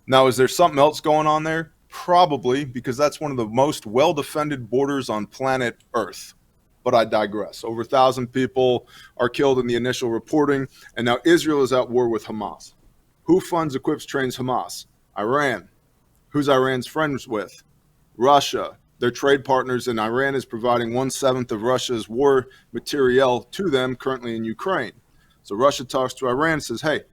Now, is there something else going on there? Probably, because that's one of the most well-defended borders on planet Earth. But I digress. Over 1,000 people are killed in the initial reporting, and now Israel is at war with Hamas. Who funds, equips, trains Hamas? Iran. Who's Iran's friends with? Russia. Their trade partners, and Iran is providing 1/7 of Russia's war materiel to them currently in Ukraine. So Russia talks to Iran and says, hey,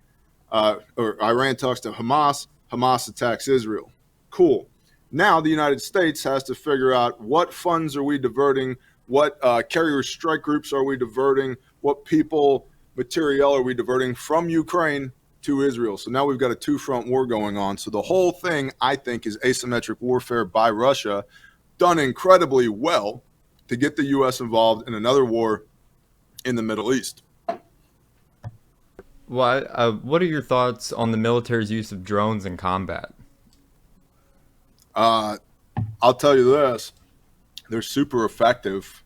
or Iran talks to Hamas, Hamas attacks Israel. Cool. Now the United States has to figure out what funds are we diverting, what carrier strike groups are we diverting, what people materiel are we diverting from Ukraine to Israel? So now we've got a two-front war going on. So the whole thing, I think, is asymmetric warfare by Russia, done incredibly well to get the U.S. involved in another war in the Middle East. What are your thoughts on the military's use of drones in combat? I'll tell you this, they're super effective.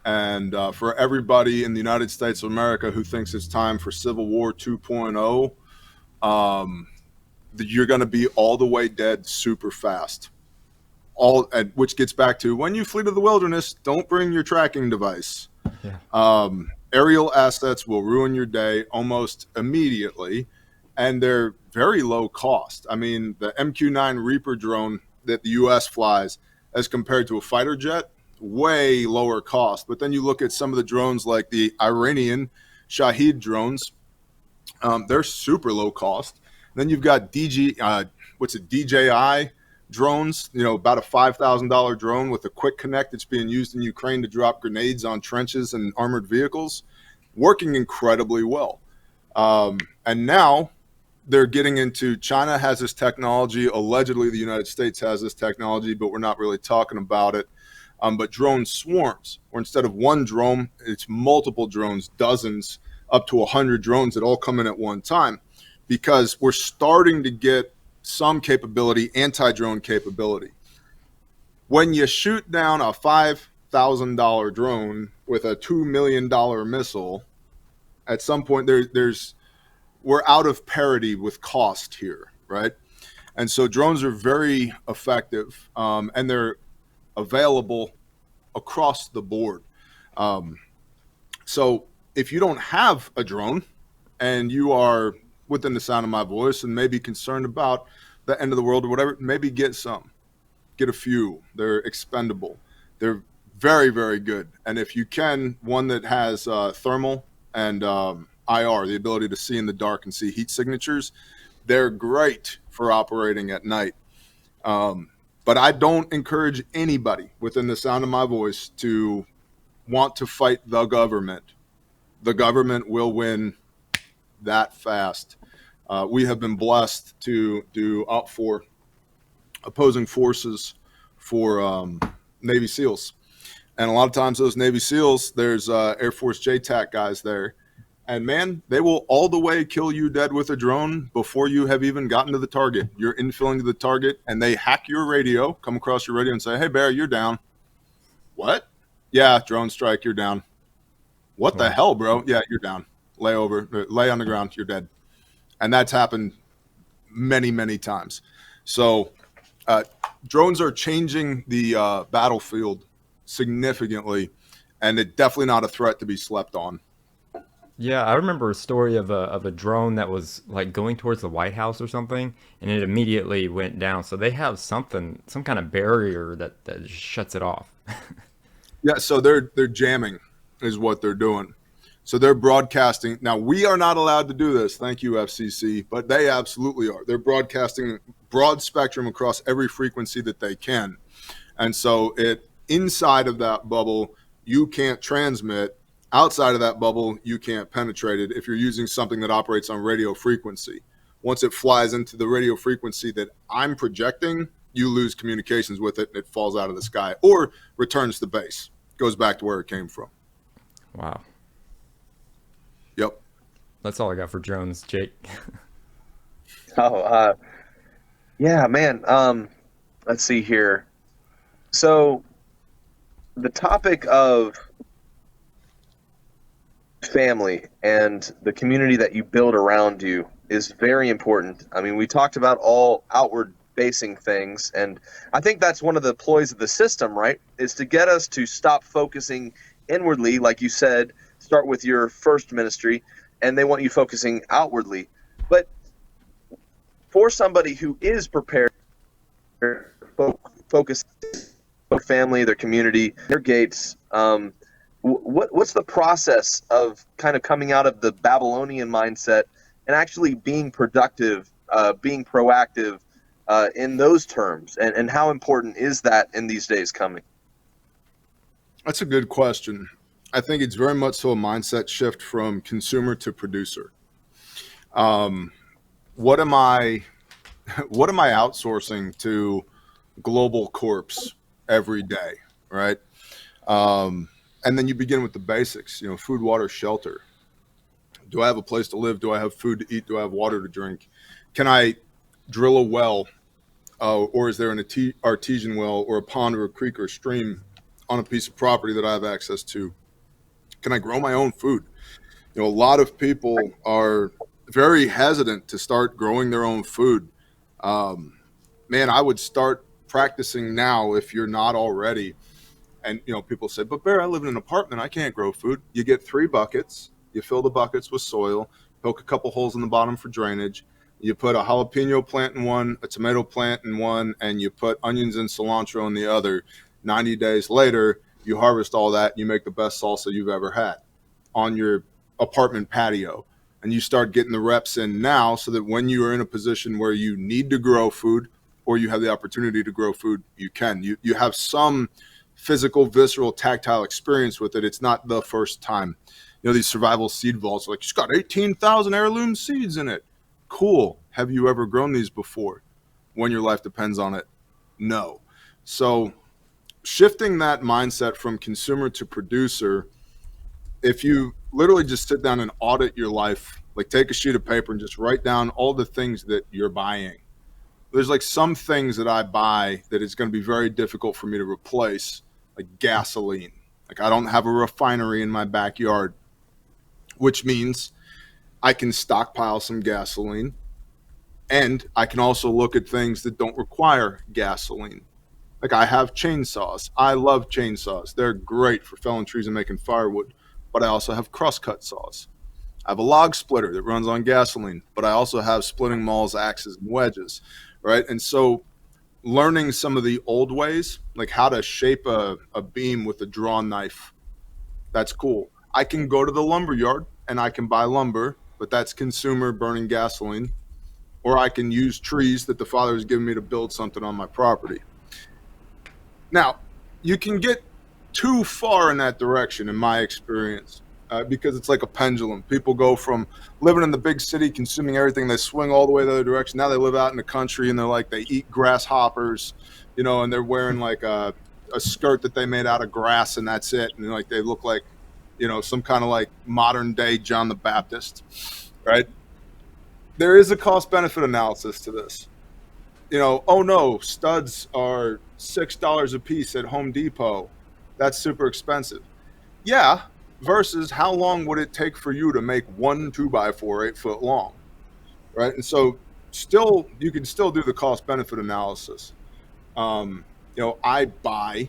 And for everybody in the United States of America who thinks it's time for Civil War 2.0, you're going to be all the way dead super fast. Which gets back to, when you flee to the wilderness, don't bring your tracking device. Yeah. Aerial assets will ruin your day almost immediately, and they're very low cost. I mean, the MQ-9 Reaper drone that the U.S. flies, as compared to a fighter jet, way lower cost. But then you look at some of the drones like the Iranian Shahed drones, they're super low cost. Then you've got DJI drones, about a $5,000 drone with a quick connect that's being used in Ukraine to drop grenades on trenches and armored vehicles, working incredibly well. And now they're getting into, China has this technology, allegedly the United States has this technology, but we're not really talking about it. But drone swarms, where instead of one drone, it's multiple drones, dozens, up to 100 drones that all come in at one time, because we're starting to get some capability, anti-drone capability. When you shoot down a $5,000 drone with a $2 million missile, at some point we're out of parity with cost here, right? And so drones are very effective, and they're available across the board. So if you don't have a drone and you are within the sound of my voice and maybe concerned about the end of the world or whatever, maybe get a few. They're expendable. They're very, very good. And if you can, one that has thermal and IR, the ability to see in the dark and see heat signatures, they're great for operating at night. But I don't encourage anybody within the sound of my voice to want to fight the government. The government will win that fast. We have been blessed to do outfor opposing forces for Navy SEALs. And a lot of times those Navy SEALs, there's Air Force JTAC guys there. And man, they will all the way kill you dead with a drone before you have even gotten to the target. You're infilling to the target, and they hack your radio, come across your radio and say, "Hey, Bear, you're down." What? Yeah, drone strike, you're down. What the hell, bro? Yeah, you're down. Lay on the ground, you're dead. And that's happened many, many times. So drones are changing the battlefield significantly, and it's definitely not a threat to be slept on. Yeah, I remember a story of a drone that was like going towards the White House or something, and it immediately went down. So they have some kind of barrier that shuts it off. Yeah, so they're jamming is what they're doing. So they're broadcasting. Now, we are not allowed to do this. Thank you, FCC, but they absolutely are. They're broadcasting broad spectrum across every frequency that they can. And so inside of that bubble, you can't transmit. Outside of that bubble, you can't penetrate it if you're using something that operates on radio frequency. Once it flies into the radio frequency that I'm projecting, you lose communications with it, and it falls out of the sky or returns to base, goes back to where it came from. Wow. Yep. That's all I got for drones, Jake. Yeah, man. Let's see here. So the topic of family and the community that you build around you is very important. I mean, we talked about all outward facing things, and I think that's one of the ploys of the system, right? Is to get us to stop focusing inwardly, like you said, start with your first ministry, and they want you focusing outwardly. But for somebody who is prepared, focus their family, their community, their gates, what's the process of kind of coming out of the Babylonian mindset and actually being productive, being proactive in those terms? And how important is that in these days coming? That's a good question. I think it's very much so a mindset shift from consumer to producer. Um, what am I what am I outsourcing to global corps every day, right? And then you begin with the basics, food, water, shelter. Do I have a place to live? Do I have food to eat? Do I have water to drink? Can I drill a well, or is there an artesian well or a pond or a creek or a stream on a piece of property that I have access to? Can I grow my own food? A lot of people are very hesitant to start growing their own food. Man, I would start practicing now if you're not already. And, people say, but Bear, I live in an apartment. I can't grow food. You get 3 buckets. You fill the buckets with soil, poke a couple holes in the bottom for drainage. You put a jalapeno plant in one, a tomato plant in one, and you put onions and cilantro in the other. 90 days later, you harvest all that. You make the best salsa you've ever had on your apartment patio. And you start getting the reps in now so that when you are in a position where you need to grow food or you have the opportunity to grow food, you can. You have some physical, visceral, tactile experience with it. It's not the first time. These survival seed vaults, like, it's got 18,000 heirloom seeds in it. Cool. Have you ever grown these before? When your life depends on it? No. So shifting that mindset from consumer to producer, if you literally just sit down and audit your life, like take a sheet of paper and just write down all the things that you're buying. There's like some things that I buy that it's going to be very difficult for me to replace, like gasoline. Like I don't have a refinery in my backyard, which means I can stockpile some gasoline, and I can also look at things that don't require gasoline. Like I have chainsaws. I love chainsaws. They're great for felling trees and making firewood, but I also have crosscut saws. I have a log splitter that runs on gasoline, but I also have splitting mauls, axes, and wedges, right? And so learning some of the old ways, like how to shape a beam with a drawn knife, that's cool. I can go to the lumber yard and I can buy lumber, but that's consumer burning gasoline. Or I can use trees that the Father has given me to build something on my property. Now, you can get too far in that direction, in my experience, because it's like a pendulum. People go from living in the big city, consuming everything, they swing all the way the other direction. Now they live out in the country and they eat grasshoppers, and they're wearing like a skirt that they made out of grass, and that's it. And like they look like, some kind of like modern day John the Baptist, right? There is a cost benefit analysis to this. Oh no, studs are $6 a piece at Home Depot. That's super expensive. Yeah, versus how long would it take for you to make one 2x4 8 foot long, right? And so you can still do the cost benefit analysis. I buy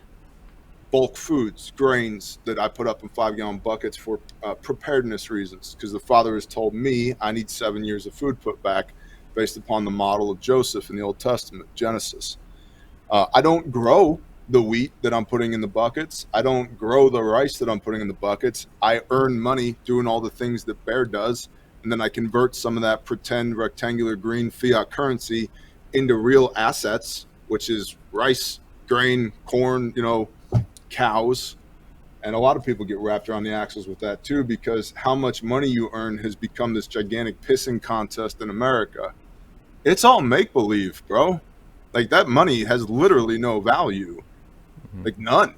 bulk foods, grains that I put up in 5-gallon buckets for preparedness reasons, because the Father has told me I need 7 years of food put back based upon the model of Joseph in the Old Testament, Genesis. I don't grow the wheat that I'm putting in the buckets. I don't grow the rice that I'm putting in the buckets. I earn money doing all the things that Bear does, and then I convert some of that pretend rectangular green fiat currency into real assets, which is rice, grain, corn, cows. And a lot of people get wrapped around the axles with that too, because how much money you earn has become this gigantic pissing contest in America. It's all make-believe, bro. Like that money has literally no value, like none.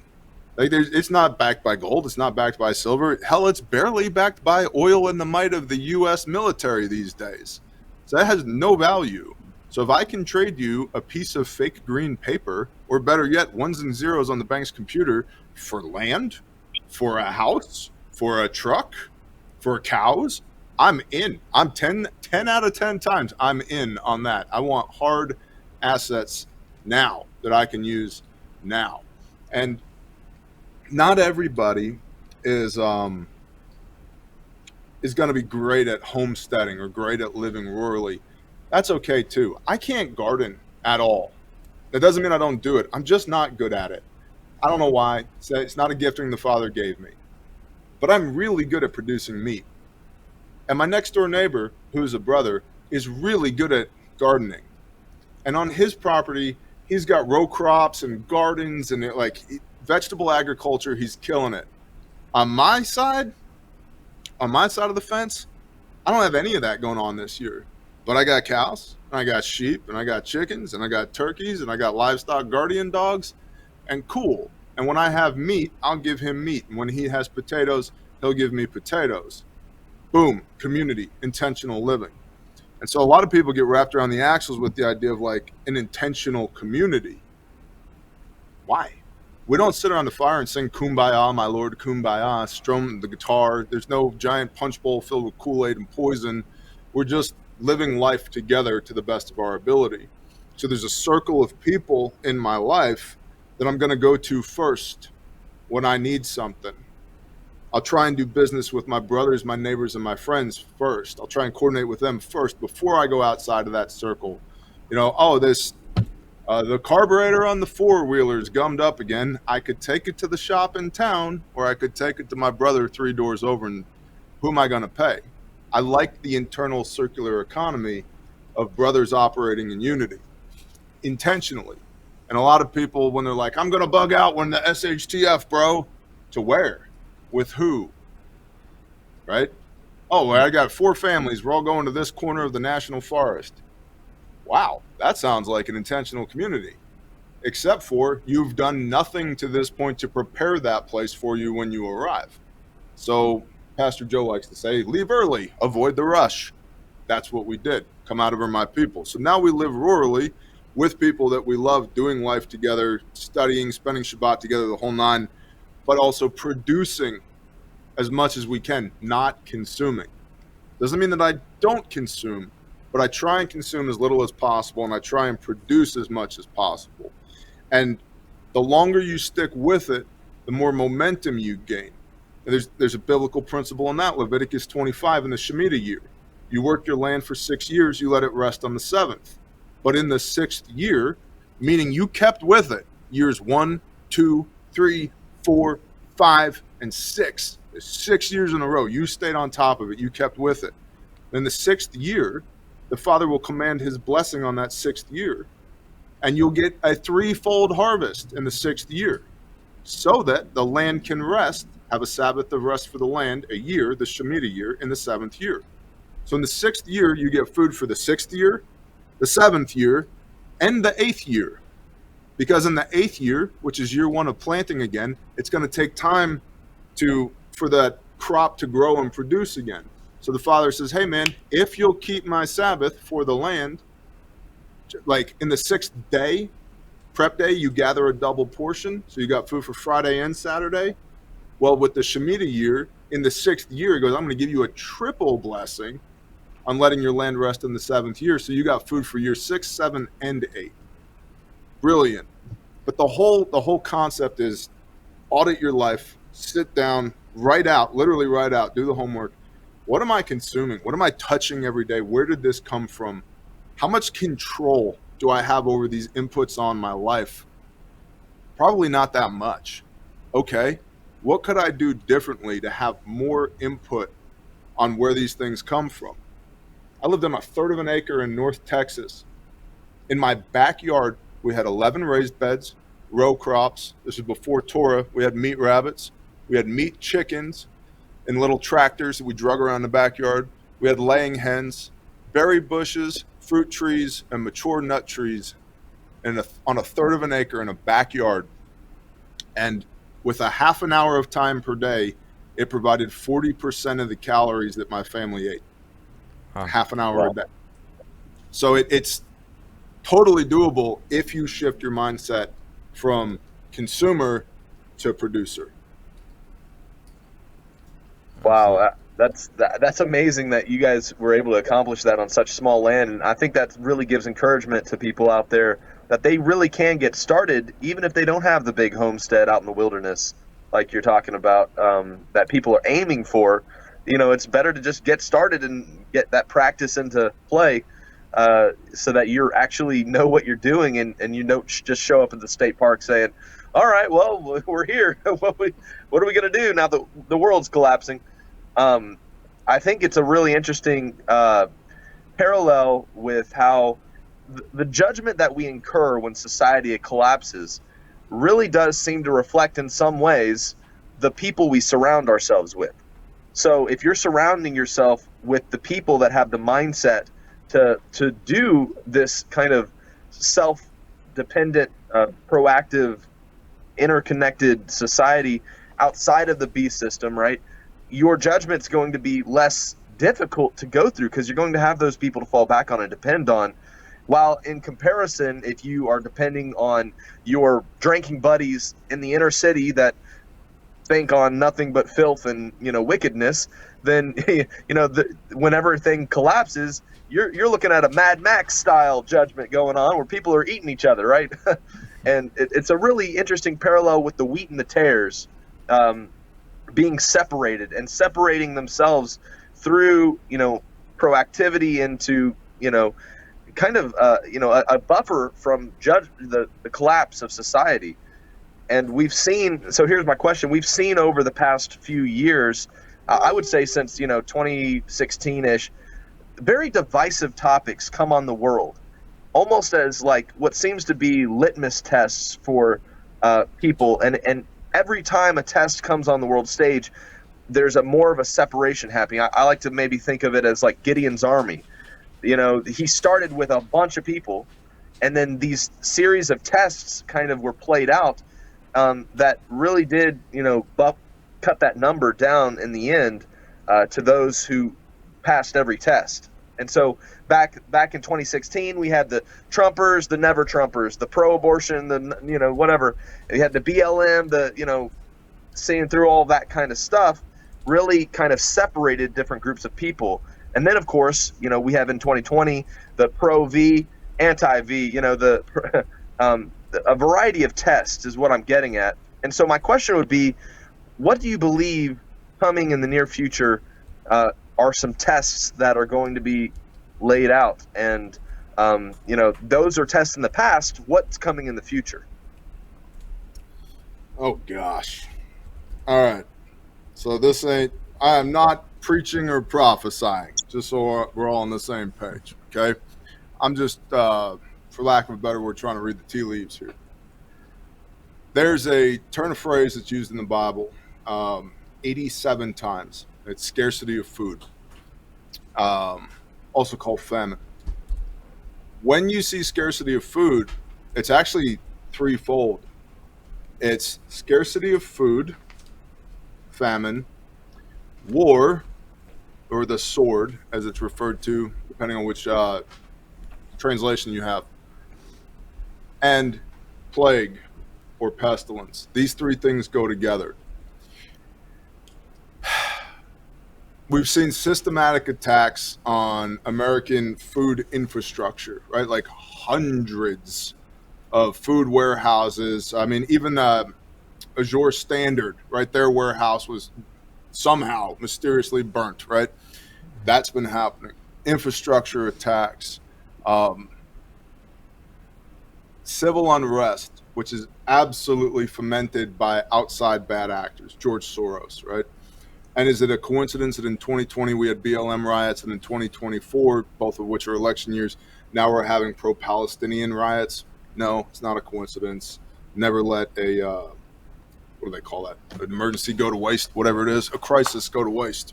Like it's not backed by gold. It's not backed by silver. Hell, it's barely backed by oil and the might of the U.S. military these days. So that has no value. So if I can trade you a piece of fake green paper, or better yet, ones and zeros on the bank's computer for land, for a house, for a truck, for cows, I'm in. I'm 10 out of 10 times I'm in on that. I want hard assets now that I can use now. And not everybody is going to be great at homesteading or great at living rurally. That's okay too. I can't garden at all. That doesn't mean I don't do it. I'm just not good at it. I don't know why. It's not a gifting the Father gave me. But I'm really good at producing meat. And my next door neighbor, who's a brother, is really good at gardening. And on his property, he's got row crops and gardens and vegetable agriculture. He's killing it. On my side of the fence, I don't have any of that going on this year. But I got cows, and I got sheep, and I got chickens, and I got turkeys, and I got livestock guardian dogs, and cool. And when I have meat, I'll give him meat. And when he has potatoes, he'll give me potatoes. Boom, community, intentional living. And so a lot of people get wrapped around the axles with the idea of like an intentional community. Why? We don't sit around the fire and sing Kumbaya, my Lord, Kumbaya, strum the guitar. There's no giant punch bowl filled with Kool-Aid and poison. We're just living life together to the best of our ability. So there's a circle of people in my life that I'm going to go to first when I need something. I'll try and do business with my brothers, my neighbors, and my friends first. I'll try and coordinate with them first before I go outside of that circle. You know, the carburetor on the four-wheeler's gummed up again. I could take it to the shop in town, or I could take it to my brother 3 doors over, and who am I going to pay? I like the internal circular economy of brothers operating in unity, intentionally. And a lot of people, when they're like, I'm going to bug out when the SHTF, bro, to where? With who? Right? Oh, I got 4 families. We're all going to this corner of the national forest. Wow, that sounds like an intentional community. Except for you've done nothing to this point to prepare that place for you when you arrive. So Pastor Joe likes to say, leave early, avoid the rush. That's what we did. Come out of her, my people. So now we live rurally with people that we love, doing life together, studying, spending Shabbat together, the whole 9, but also producing as much as we can, not consuming. Doesn't mean that I don't consume, but I try and consume as little as possible, and I try and produce as much as possible. And the longer you stick with it, the more momentum you gain. And there's a biblical principle in that, Leviticus 25 in the Shemitah year. You work your land for 6 years, you let it rest on the 7th. But in the 6th year, meaning you kept with it, years 1, 2, 3, 4, 5, and 6. 6 years in a row, you stayed on top of it, you kept with it. In the 6th year, the Father will command his blessing on that 6th year, and you'll get a 3-fold harvest in the 6th year, so that the land can rest, have a Sabbath of rest for the land, a year, the Shemitah year, in the 7th year. So in the 6th year, you get food for the 6th year, the 7th year, and the 8th year. Because in the 8th year, which is year 1 of planting again, it's going to take time for that crop to grow and produce again. So the Father says, hey man, if you'll keep my Sabbath for the land, like in the 6th day, prep day, you gather a double portion. So you got food for Friday and Saturday. Well, with the Shemitah year, in the 6th year, he goes, I'm going to give you a triple blessing on letting your land rest in the 7th year. So you got food for year 6, 7, and 8. Brilliant. But the whole concept is audit your life, sit down, literally write out, do the homework. What am I consuming? What am I touching every day? Where did this come from? How much control do I have over these inputs on my life? Probably not that much. Okay, what could I do differently to have more input on where these things come from? I lived on a 1/3 of an acre in North Texas. In my backyard, we had 11 raised beds, row crops. This was before Torah. We had meat rabbits. We had meat chickens in little tractors that we drug around the backyard. We had laying hens, berry bushes, fruit trees, and mature nut trees on a 1/3 of an acre in a backyard. And with a half an hour of time per day, it provided 40% of the calories that my family ate. Half an hour a day. So it's totally doable if you shift your mindset from consumer to producer. Wow, that's amazing that you guys were able to accomplish that on such small land. And I think that really gives encouragement to people out there that they really can get started, even if they don't have the big homestead out in the wilderness, like you're talking about, that people are aiming for. You know, it's better to just get started and get that practice into play, so that you actually know what you're doing, and you don't just show up at the state park saying, all right, well, we're here. What are we going to do now that the world's collapsing? I think it's a really interesting parallel with how the judgment that we incur when society collapses really does seem to reflect in some ways the people we surround ourselves with. So if you're surrounding yourself with the people that have the mindset to do this kind of self-dependent, proactive, interconnected society outside of the beast system, right? Your judgment's going to be less difficult to go through because you're going to have those people to fall back on and depend on. While in comparison, if you are depending on your drinking buddies in the inner city that think on nothing but filth and wickedness, then when everything collapses, you're looking at a Mad Max style judgment going on where people are eating each other, right? And it's a really interesting parallel with the wheat and the tares being separated and separating themselves through proactivity into kind of a buffer from the collapse of society. And we've seen, so here's my question, we've seen over the past few years, I would say since 2016-ish, very divisive topics come on the world, almost as like what seems to be litmus tests for people. And every time a test comes on the world stage, there's more of a separation happening. I like to maybe think of it as like Gideon's army. He started with a bunch of people, and then these series of tests kind of were played out that really did, cut that number down in the end to those who passed every test. And so back in 2016, we had the Trumpers, the never Trumpers, the pro-abortion, the whatever. We had the BLM, seeing through all that kind of stuff, really kind of separated different groups of people. And then, of course, we have in 2020 the pro-V, anti-V, a variety of tests is what I'm getting at. And so my question would be, what do you believe coming in the near future are some tests that are going to be laid out? And, those are tests in the past. What's coming in the future? Oh, gosh. All right. So I am not preaching or prophesying, just so we're all on the same page, okay? I'm just, for lack of a better word, trying to read the tea leaves here. There's a turn of phrase that's used in the Bible 87 times. It's scarcity of food, also called famine. When you see scarcity of food, it's actually threefold. It's scarcity of food, famine, war, or the sword, as it's referred to, depending on which translation you have, and plague or pestilence. These three things go together. We've seen systematic attacks on American food infrastructure, right? Like hundreds of food warehouses. I mean, even Azure Standard, right? Their warehouse was somehow mysteriously burnt, right? That's been happening. Infrastructure attacks, civil unrest, which is absolutely fomented by outside bad actors, George Soros, right? And is it a coincidence that in 2020 we had BLM riots, and in 2024, both of which are election years, now we're having pro-Palestinian riots? No, it's not a coincidence. Never let a, what do they call that? An emergency go to waste, whatever it is, a crisis go to waste.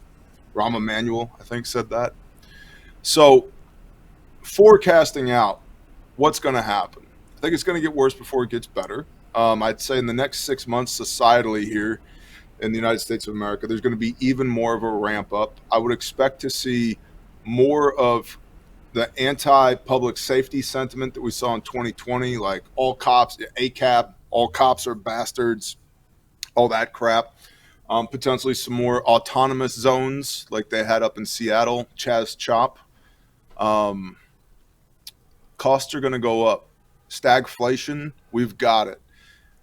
Rahm Emanuel, I think, said that. So forecasting out what's going to happen. I think it's going to get worse before it gets better. I'd say in the next 6 months, societally here in the United States of America, there's going to be even more of a ramp up. I would expect to see more of the anti-public safety sentiment that we saw in 2020, like all cops, ACAB, all cops are bastards, all that crap. Potentially some more autonomous zones like they had up in Seattle, Chaz Chop. Costs are going to go up. Stagflation, we've got it.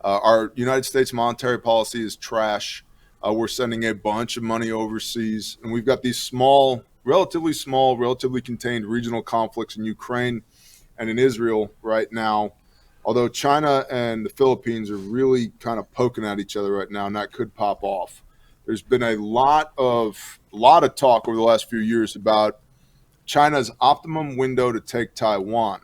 Our United States monetary policy is trash. We're sending a bunch of money overseas, and we've got these small, relatively contained regional conflicts in Ukraine and in Israel right now. Although China and the Philippines are really kind of poking at each other right now, and that could pop off. There's been a lot of talk over the last few years about China's optimum window to take Taiwan.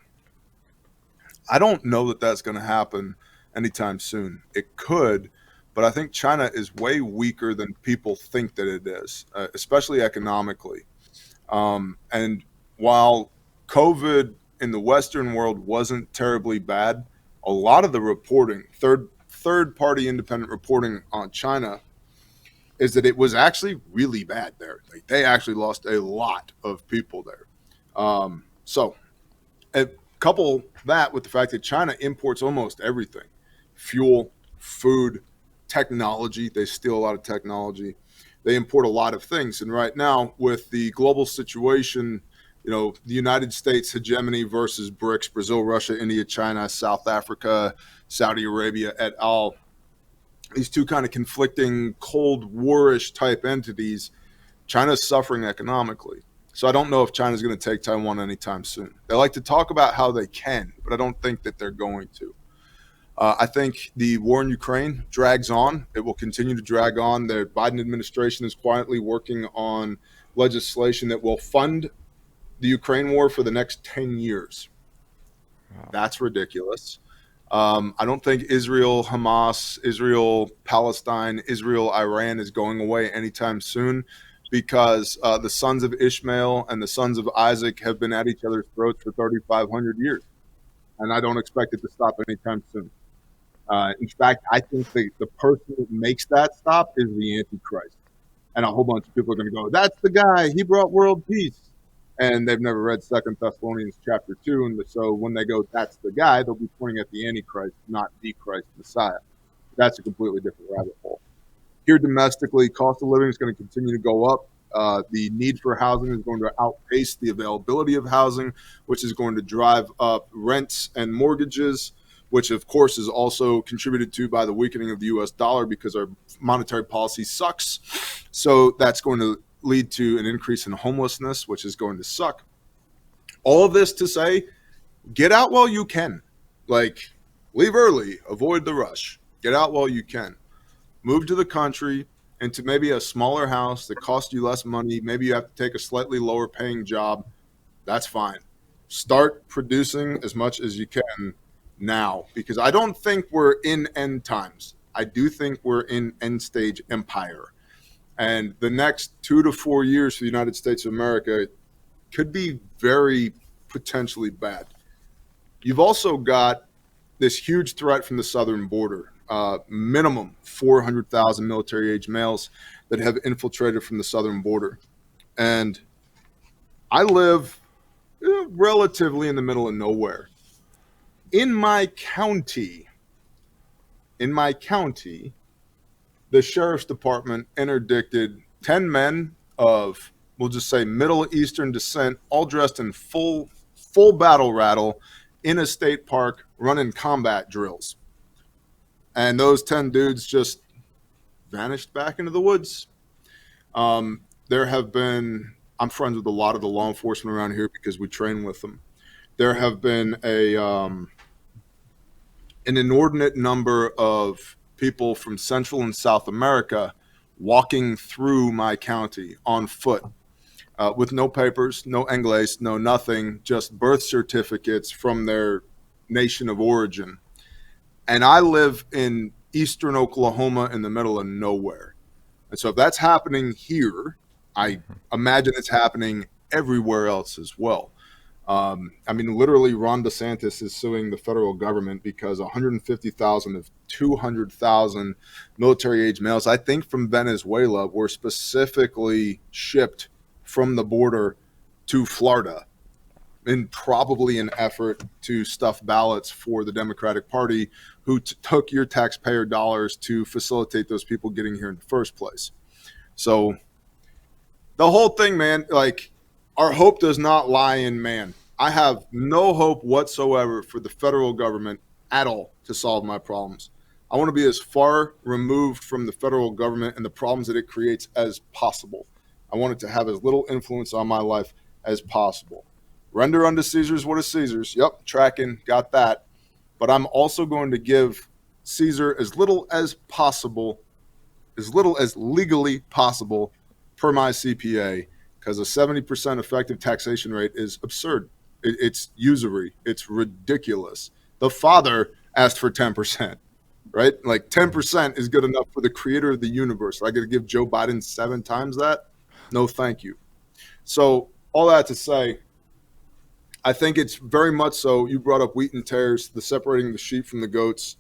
I don't know that that's going to happen anytime soon. It could, but I think China is way weaker than people think that it is, especially economically. And while COVID in the Western world wasn't terribly bad, a lot of the reporting, third party independent reporting on China, is that it was actually really bad there. Like, they actually lost a lot of people there. So couple that with the fact that China imports almost everything: fuel, food, technology. They steal a lot of technology. They import a lot of things. And right now, with the global situation, the United States hegemony versus BRICS, Brazil, Russia, India, China, South Africa, Saudi Arabia, et al., these two kind of conflicting Cold War-ish type entities, China's suffering economically. So I don't know if China's going to take Taiwan anytime soon. They like to talk about how they can, but I don't think that they're going to. I think the war in Ukraine drags on. It will continue to drag on. The Biden administration is quietly working on legislation that will fund the Ukraine war for the next 10 years. Wow. That's ridiculous. I don't think Israel, Hamas, Israel, Palestine, Israel, Iran is going away anytime soon, because the sons of Ishmael and the sons of Isaac have been at each other's throats for 3,500 years. And I don't expect it to stop anytime soon. In fact, I think the person that makes that stop is the Antichrist. And a whole bunch of people are going to go, that's the guy, he brought world peace. And they've never read 2 Thessalonians chapter 2. And so when they go, that's the guy, they'll be pointing at the Antichrist, not the Christ Messiah. That's a completely different rabbit hole. Here domestically, cost of living is going to continue to go up. The need for housing is going to outpace the availability of housing, which is going to drive up rents and mortgages, which of course is also contributed to by the weakening of the US dollar because our monetary policy sucks. So that's going to lead to an increase in homelessness, which is going to suck. All of this to say, get out while you can. Like, leave early, avoid the rush. Get out while you can. Move to the country, into maybe a smaller house that costs you less money. Maybe you have to take a slightly lower paying job. That's fine. Start producing as much as you can now, because I don't think we're in end times. I do think we're in end stage empire. And the next 2 to 4 years for the United States of America could be very potentially bad. You've also got this huge threat from the southern border. Minimum 400,000 military-age males that have infiltrated from the southern border. And I live relatively in the middle of nowhere. In my county, the sheriff's department interdicted 10 men of, we'll just say, Middle Eastern descent, all dressed in full battle rattle in a state park running combat drills. And those 10 dudes just vanished back into the woods. There have been, I'm friends with a lot of the law enforcement around here because we train with them. There have been an inordinate number of people from Central and South America walking through my county on foot with no papers, no English, no nothing, just birth certificates from their nation of origin. And I live in eastern Oklahoma in the middle of nowhere. And so if that's happening here, I imagine it's happening everywhere else as well. I mean, literally, Ron DeSantis is suing the federal government because 150,000 of 200,000 military-age males, I think from Venezuela, were specifically shipped from the border to Florida in probably an effort to stuff ballots for the Democratic Party, who took your taxpayer dollars to facilitate those people getting here in the first place. So the whole thing, man, like, our hope does not lie in man. I have no hope whatsoever for the federal government at all to solve my problems. I want to be as far removed from the federal government and the problems that it creates as possible. I want it to have as little influence on my life as possible. Render unto Caesar's what is Caesar's. Yep, tracking, got that. But I'm also going to give Caesar as little as possible, as little as legally possible per my CPA, because a 70% effective taxation rate is absurd. It's usury. It's ridiculous. The father asked for 10%, right? Like 10% is good enough for the creator of the universe. I got to give Joe Biden 7 times that? No, thank you. So all that to say, I think it's very much so. You brought up wheat and tares, the separating the sheep from the goats.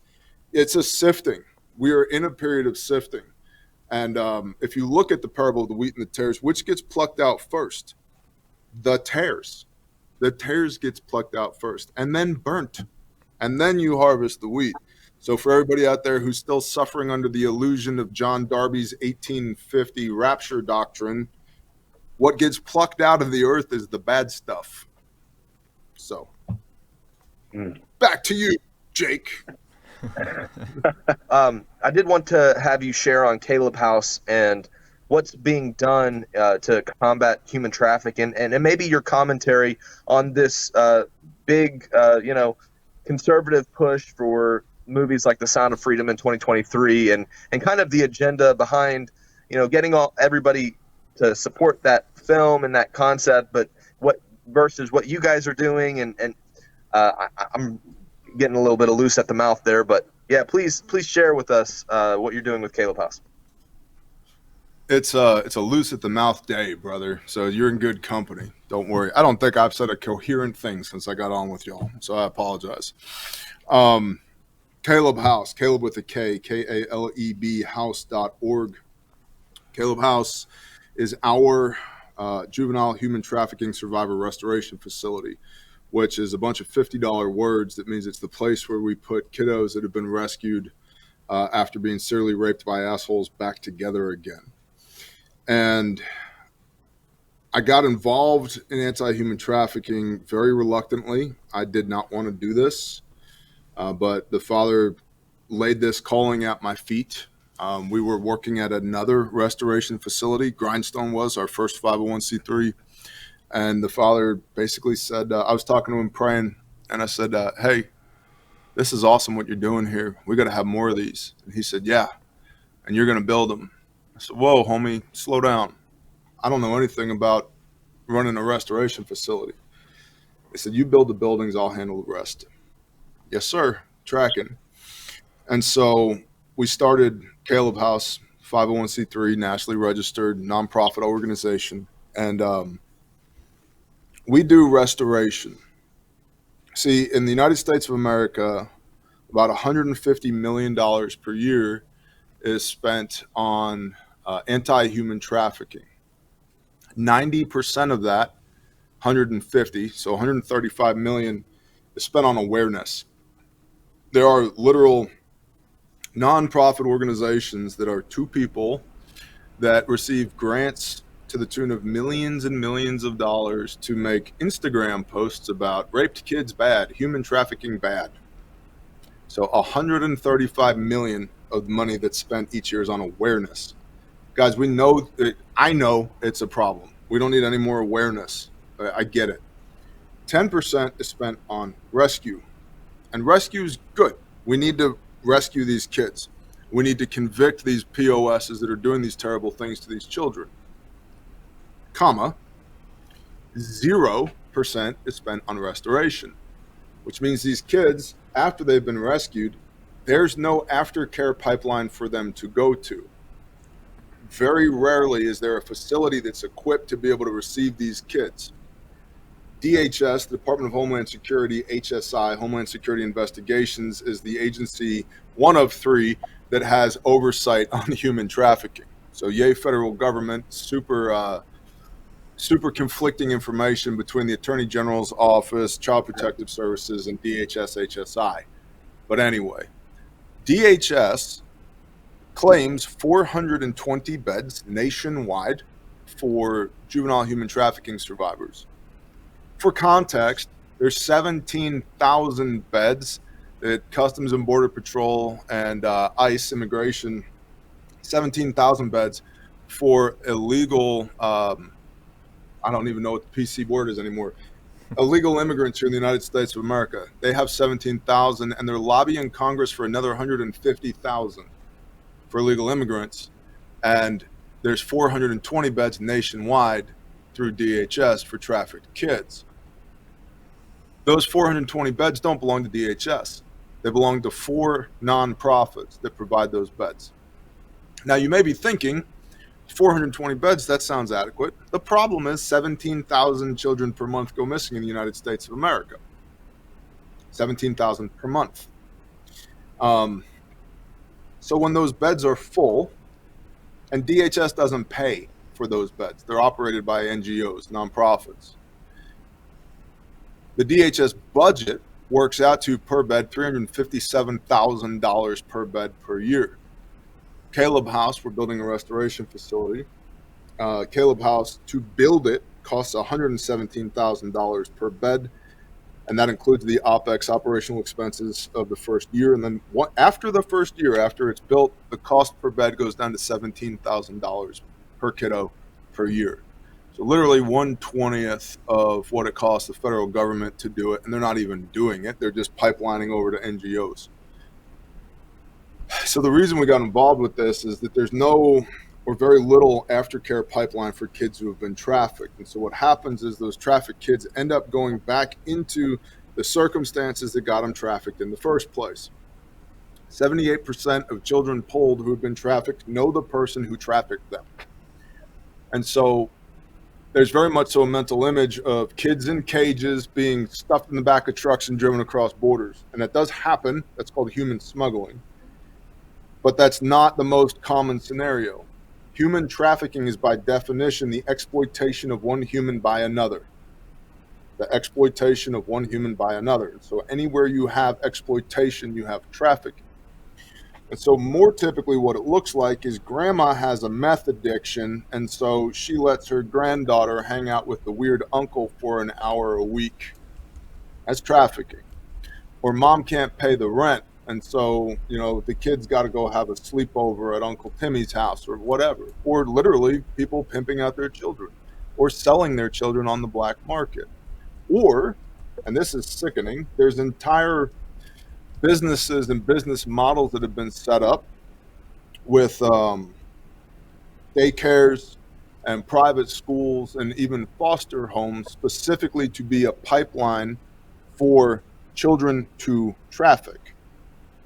It's a sifting. We are in a period of sifting. And if you look at the parable of the wheat and the tares, which gets plucked out first? The tares. The tares gets plucked out first and then burnt. And then you harvest the wheat. So for everybody out there who's still suffering under the illusion of John Darby's 1850 rapture doctrine, what gets plucked out of the earth is the bad stuff. So back to you, Jake. I did want to have you share on Kaleb House and what's being done to combat human trafficking, and maybe your commentary on this big, conservative push for movies like The Sound of Freedom in 2023, and kind of the agenda behind, getting everybody to support that film and that concept, but what versus what you guys are doing, and I'm getting a little bit of loose at the mouth there, but yeah, please share with us what you're doing with Kaleb House. It's a loose at the mouth day, brother. So you're in good company. Don't worry. I don't think I've said a coherent thing since I got on with y'all, so I apologize. Kaleb House, Kaleb with a K, Kaleb house.org. Kaleb House is our juvenile human trafficking survivor restoration facility, which is a bunch of $50 words. That means it's the place where we put kiddos that have been rescued after being serially raped by assholes back together again. And I got involved in anti-human trafficking very reluctantly. I did not want to do this, but the Father laid this calling at my feet. We were working at another restoration facility. Grindstone was our first 501c3. And the Father basically said, I was talking to him praying, and I said, hey, this is awesome what you're doing here. We got to have more of these. And he said, yeah, and you're going to build them. I said, whoa, homie, slow down. I don't know anything about running a restoration facility. He said, you build the buildings, I'll handle the rest. Yes, sir, tracking. And so we started Kaleb House, 501c3, nationally registered, nonprofit organization. And we do restoration. See, in the United States of America, about $150 million per year is spent on anti-human trafficking. 90% of that, 150, so 135 million, is spent on awareness. There are literal nonprofit organizations that are 2 people that receive grants to the tune of millions and millions of dollars to make Instagram posts about raped kids bad, human trafficking bad. So 135 million of the money that's spent each year is on awareness. Guys, we know that, I know it's a problem. We don't need any more awareness. I get it. 10% is spent on rescue. And rescue is good. We need to rescue these kids. We need to convict these POSs that are doing these terrible things to these children. Comma, 0% is spent on restoration, which means these kids, after they've been rescued, there's no aftercare pipeline for them to go to. Very rarely is there a facility that's equipped to be able to receive these kids. DHS, the Department of Homeland Security, HSI, Homeland Security Investigations, is the agency, one of 3, that has oversight on human trafficking. So yay, federal government, super conflicting information between the Attorney General's office, Child Protective Services, and DHS, HSI. But anyway, DHS claims 420 beds nationwide for juvenile human trafficking survivors. For context, there's 17,000 beds that Customs and Border Patrol and ICE immigration, 17,000 beds for illegal, I don't even know what the PC word is anymore, illegal immigrants here in the United States of America. They have 17,000, and they're lobbying Congress for another 150,000 for illegal immigrants. And there's 420 beds nationwide through DHS for trafficked kids. Those 420 beds don't belong to DHS. They belong to 4 nonprofits that provide those beds. Now, you may be thinking, 420 beds, that sounds adequate. The problem is 17,000 children per month go missing in the United States of America. 17,000 per month. So when those beds are full, and DHS doesn't pay for those beds, they're operated by NGOs, nonprofits. The DHS budget works out to, per bed, $357,000 per bed per year. Kaleb House, we're building a restoration facility. Kaleb House, to build it, costs $117,000 per bed, and that includes the OPEX, operational expenses, of the first year. And then after the first year, after it's built, the cost per bed goes down to $17,000 per kiddo per year. So literally 1/20th of what it costs the federal government to do it, and they're not even doing it. They're just pipelining over to NGOs. So the reason we got involved with this is that there's no or very little aftercare pipeline for kids who have been trafficked. And so what happens is those trafficked kids end up going back into the circumstances that got them trafficked in the first place. 78% of children polled who have been trafficked know the person who trafficked them. And so there's very much so a mental image of kids in cages being stuffed in the back of trucks and driven across borders. And that does happen. That's called human smuggling. But that's not the most common scenario. Human trafficking is by definition the exploitation of one human by another. The exploitation of one human by another. So anywhere you have exploitation, you have trafficking. And so more typically what it looks like is grandma has a meth addiction, and so she lets her granddaughter hang out with the weird uncle for an hour a week. That's trafficking. Or mom can't pay the rent, and so, the kids got to go have a sleepover at Uncle Timmy's house or whatever. Or literally people pimping out their children or selling their children on the black market. Or, and this is sickening, there's entire businesses and business models that have been set up with daycares and private schools and even foster homes specifically to be a pipeline for children to traffic.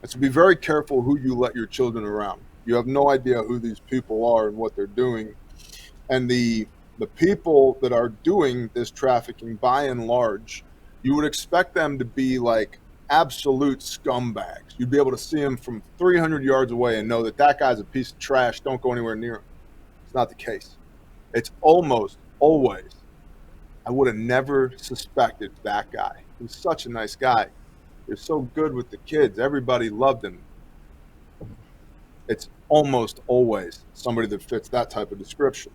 And so be very careful who you let your children around. You have no idea who these people are and what they're doing. And the people that are doing this trafficking, by and large, you would expect them to be like absolute scumbags. You'd be able to see him from 300 yards away and know that that guy's a piece of trash. Don't go anywhere near him. It's not the case. It's almost always, I would have never suspected that guy. He was such a nice guy. He was so good with the kids. Everybody loved him. It's almost always somebody that fits that type of description,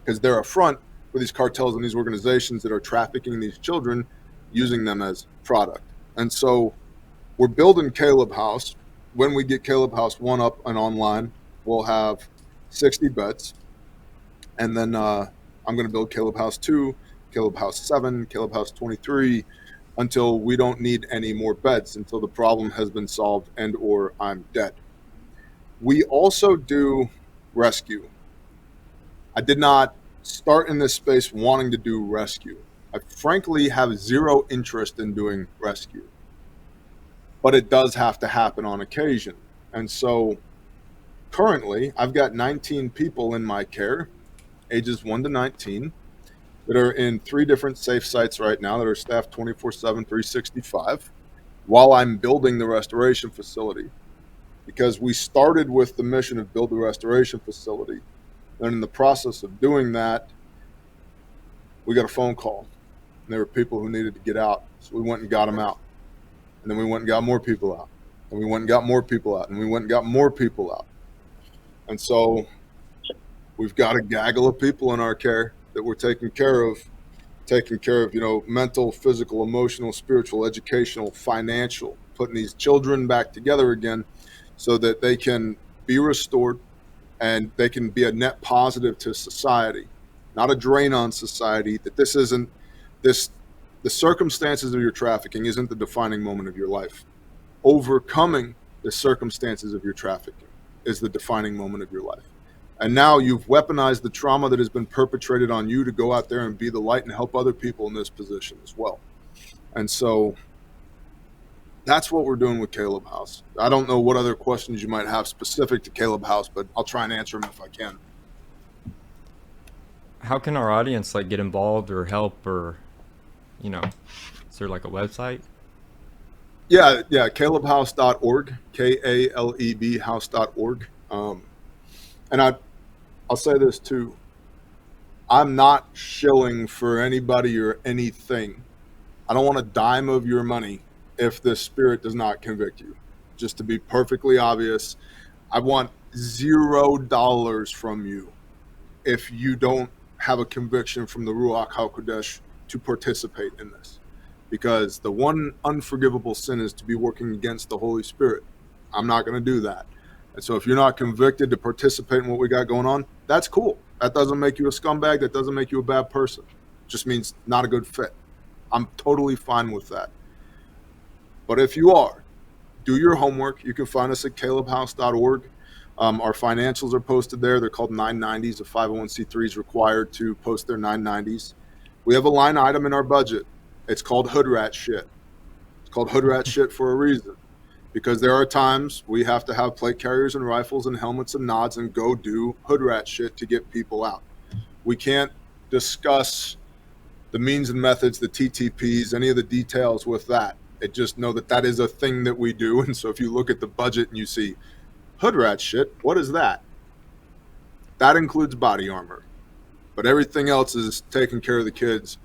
because they're a front for these cartels and these organizations that are trafficking these children, using them as product. And so we're building Kaleb House. When we get Kaleb House 1 up and online, we'll have 60 beds. And then I'm going to build Kaleb House 2, Kaleb House 7, Kaleb House 23, until we don't need any more beds, until the problem has been solved and or I'm dead. We also do rescue. I did not start in this space wanting to do rescue. I frankly have zero interest in doing rescue, but it does have to happen on occasion. And so currently I've got 19 people in my care, ages 1 to 19, that are in 3 different safe sites right now that are staffed 24/7, 365, while I'm building the restoration facility. Because we started with the mission of build the restoration facility. Then in the process of doing that, we got a phone call. And there were people who needed to get out. So we went and got them out. And then we went and got more people out. And we went and got more people out. And we went and got more people out. And so we've got a gaggle of people in our care that we're taking care of, mental, physical, emotional, spiritual, educational, financial, putting these children back together again so that they can be restored and they can be a net positive to society, not a drain on society. That this isn't the circumstances of your trafficking isn't the defining moment of your life. Overcoming the circumstances of your trafficking is the defining moment of your life. And now you've weaponized the trauma that has been perpetrated on you to go out there and be the light and help other people in this position as well. And so That's what we're doing with Caleb House. I don't know what other questions you might have specific to Caleb House, but I'll try and answer them if I can. How can our audience like get involved or help, or is there like a website? Yeah, calebhouse.org, Kaleb house.org. And I'll say this too. I'm not shilling for anybody or anything. I don't want a dime of your money if the Spirit does not convict you. Just to be perfectly obvious, I want $0 from you if you don't have a conviction from the Ruach HaKodesh to participate in this. Because the one unforgivable sin is to be working against the Holy Spirit. I'm not going to do that. And so if you're not convicted to participate in what we got going on, that's cool. That doesn't make you a scumbag. That doesn't make you a bad person. It just means not a good fit. I'm totally fine with that. But if you are, do your homework. You can find us at calebhouse.org. Our financials are posted there. They're called 990s. A 501c3 is required to post their 990s. We have a line item in our budget. It's called hood rat shit. It's called hood rat shit for a reason. Because there are times we have to have plate carriers and rifles and helmets and nods and go do hood rat shit to get people out. We can't discuss the means and methods, the TTPs, any of the details with that. Just know that that is a thing that we do. And so if you look at the budget and you see hood rat shit, what is that? That includes body armor. But everything else is taking care of the kids,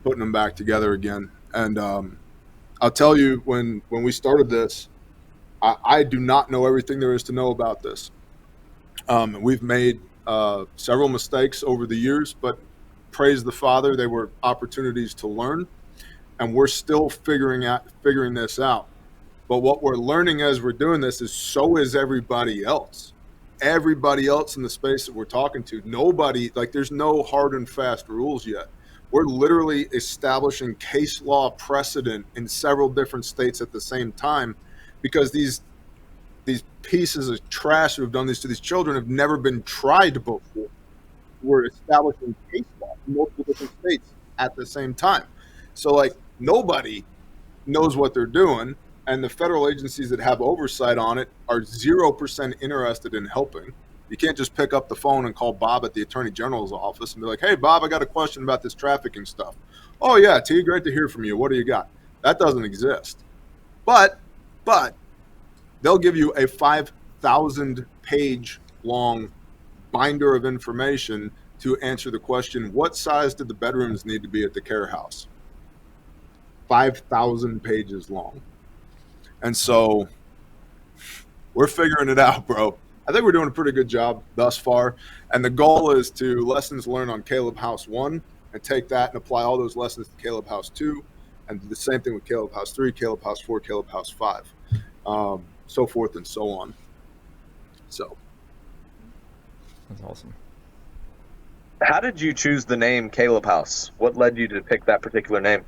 putting them back together again. And I'll tell you, when we started this, I do not know everything there is to know about this. We've made several mistakes over the years, but praise the Father, they were opportunities to learn, and we're still figuring this out. But what we're learning as we're doing this is so is everybody else. Everybody else in the space that we're talking to, nobody, like there's no hard and fast rules yet. We're literally establishing case law precedent in several different states at the same time, because these pieces of trash who have done this to these children have never been tried before. We're establishing case law in multiple different states at the same time. So like nobody knows what they're doing, and the federal agencies that have oversight on it are 0% interested in helping. You can't just pick up the phone and call Bob at the Attorney General's office and be like, hey, Bob, I got a question about this trafficking stuff. Oh, yeah, T, great to hear from you. What do you got? That doesn't exist. But they'll give you a 5,000-page long binder of information to answer the question, what size did the bedrooms need to be at the care house? 5,000 pages long. And so we're figuring it out, bro. I think we're doing a pretty good job thus far. And the goal is to lessons learned on Caleb House 1 and take that and apply all those lessons to Caleb House 2, and the same thing with Caleb House 3, Caleb House 4, Caleb House 5, so forth and so on. So That's awesome. How did you choose the name Caleb House? What led you to pick that particular name?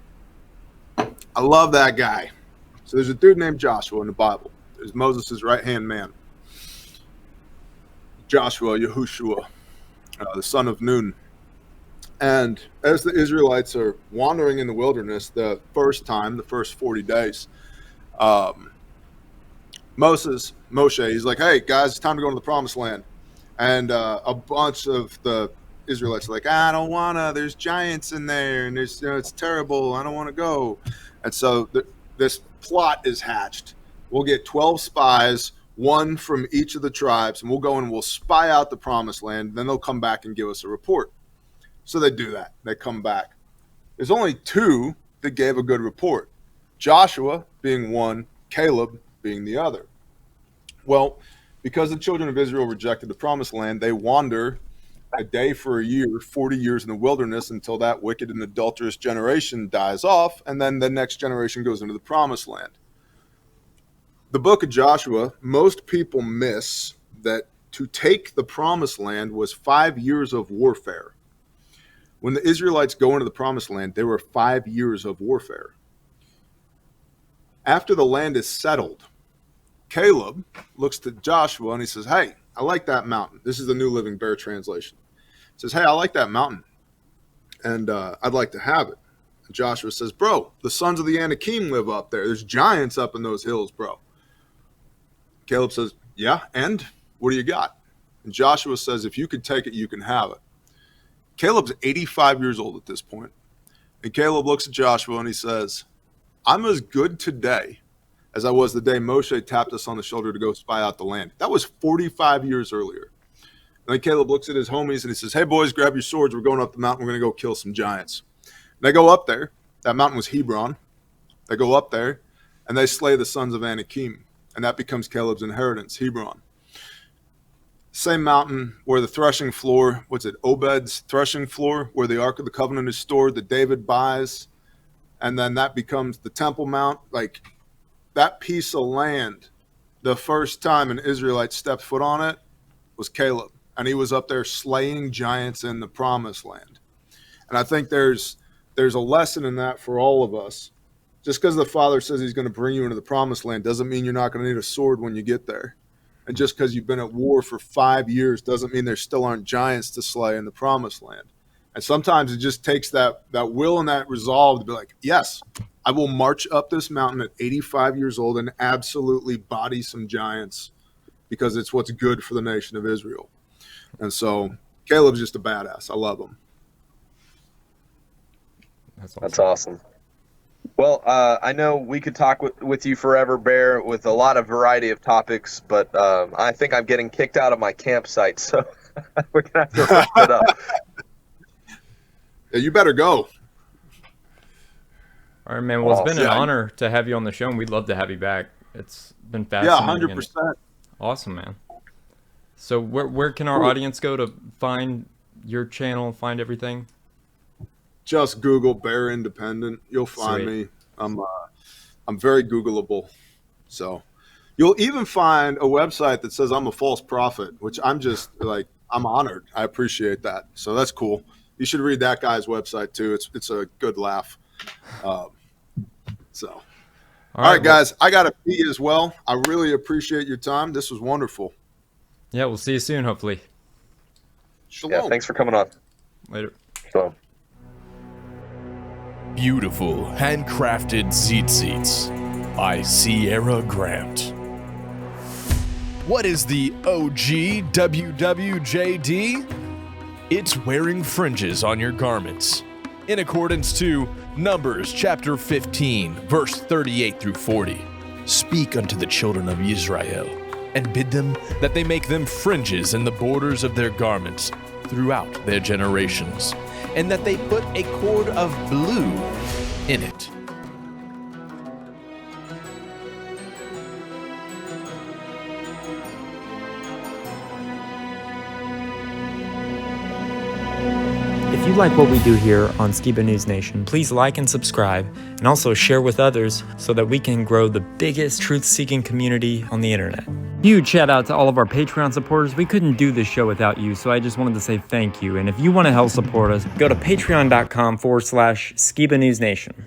I love that guy. So there's a dude named Joshua in the Bible. There's Moses' right-hand man. Joshua, Yahushua, the son of Nun. And as the Israelites are wandering in the wilderness the first 40 days, Moshe, he's like, hey, guys, it's time to go to the promised land. And a bunch of the Israelites are like, I don't want to. There's giants in there, and there's, it's terrible. I don't want to go. And so this plot is hatched. We'll get 12 spies, one from each of the tribes, and we'll go and we'll spy out the promised land. Then they'll come back and give us a report. So they do that. They come back. There's only 2 that gave a good report. Joshua being one, Caleb being the other. Well, because the children of Israel rejected the promised land, they wander a day for a year, 40 years in the wilderness, until that wicked and adulterous generation dies off, and then the next generation goes into the promised land. The book of Joshua, most people miss that to take the promised land was 5 years of warfare. When the Israelites go into the promised land, there were 5 years of warfare. After the land is settled, Caleb looks to Joshua and he says, hey, I like that mountain. This is the New Living Bear translation. He says, hey, I like that mountain, and I'd like to have it. And Joshua says, bro, the sons of the Anakim live up there. There's giants up in those hills, bro. Caleb says, yeah, and what do you got? And Joshua says, if you could take it, you can have it. Caleb's 85 years old at this point. And Caleb looks at Joshua and he says, I'm as good today as I was the day Moshe tapped us on the shoulder to go spy out the land. That was 45 years earlier. And then Caleb looks at his homies and he says, hey, boys, grab your swords. We're going up the mountain. We're going to go kill some giants. And they go up there. That mountain was Hebron. They go up there and they slay the sons of Anakim. And that becomes Caleb's inheritance, Hebron. Same mountain where the threshing floor, Obed's threshing floor, where the Ark of the Covenant is stored, that David buys. And then that becomes the Temple Mount. Like, that piece of land, the first time an Israelite stepped foot on it was Caleb. And he was up there slaying giants in the promised land. And I think there's a lesson in that for all of us. Just because the Father says he's going to bring you into the promised land doesn't mean you're not going to need a sword when you get there. And just because you've been at war for 5 years doesn't mean there still aren't giants to slay in the promised land. And sometimes it just takes that will and that resolve to be like, yes, I will march up this mountain at 85 years old and absolutely body some giants because it's what's good for the nation of Israel. And so Caleb's just a badass. I love him. That's awesome. Well, I know we could talk with you forever, Bear, with a lot of variety of topics, but I think I'm getting kicked out of my campsite, so we're going to have to wrap it up. Yeah, you better go. All right, man. Well, it's been an honor to have you on the show, and we'd love to have you back. It's been fascinating. Yeah, 100%. Awesome, man. So where can our audience go to find your channel, find everything? Just Google Bear Independent. You'll find me. I'm very Googleable. So you'll even find a website that says I'm a false prophet, which I'm just like, I'm honored. I appreciate that. So that's cool. You should read that guy's website too. It's a good laugh. All right, guys, I got to pee as well. I really appreciate your time. This was wonderful. Yeah, we'll see you soon, hopefully. Shalom. Yeah, thanks for coming on. Later. Shalom. Beautiful handcrafted Tzits by Ciara Grant. What is the OG WWJD? It's wearing fringes on your garments. In accordance to Numbers chapter 15, verse 38 through 40. Speak unto the children of Israel, and bid them that they make them fringes in the borders of their garments throughout their generations, and that they put a cord of blue in it. If you like what we do here on Skiba News Nation, please like and subscribe, and also share with others so that we can grow the biggest truth-seeking community on the internet. Huge shout out to all of our Patreon supporters. We couldn't do this show without you, so I just wanted to say thank you. And if you want to help support us, go to patreon.com/Skiba News Nation.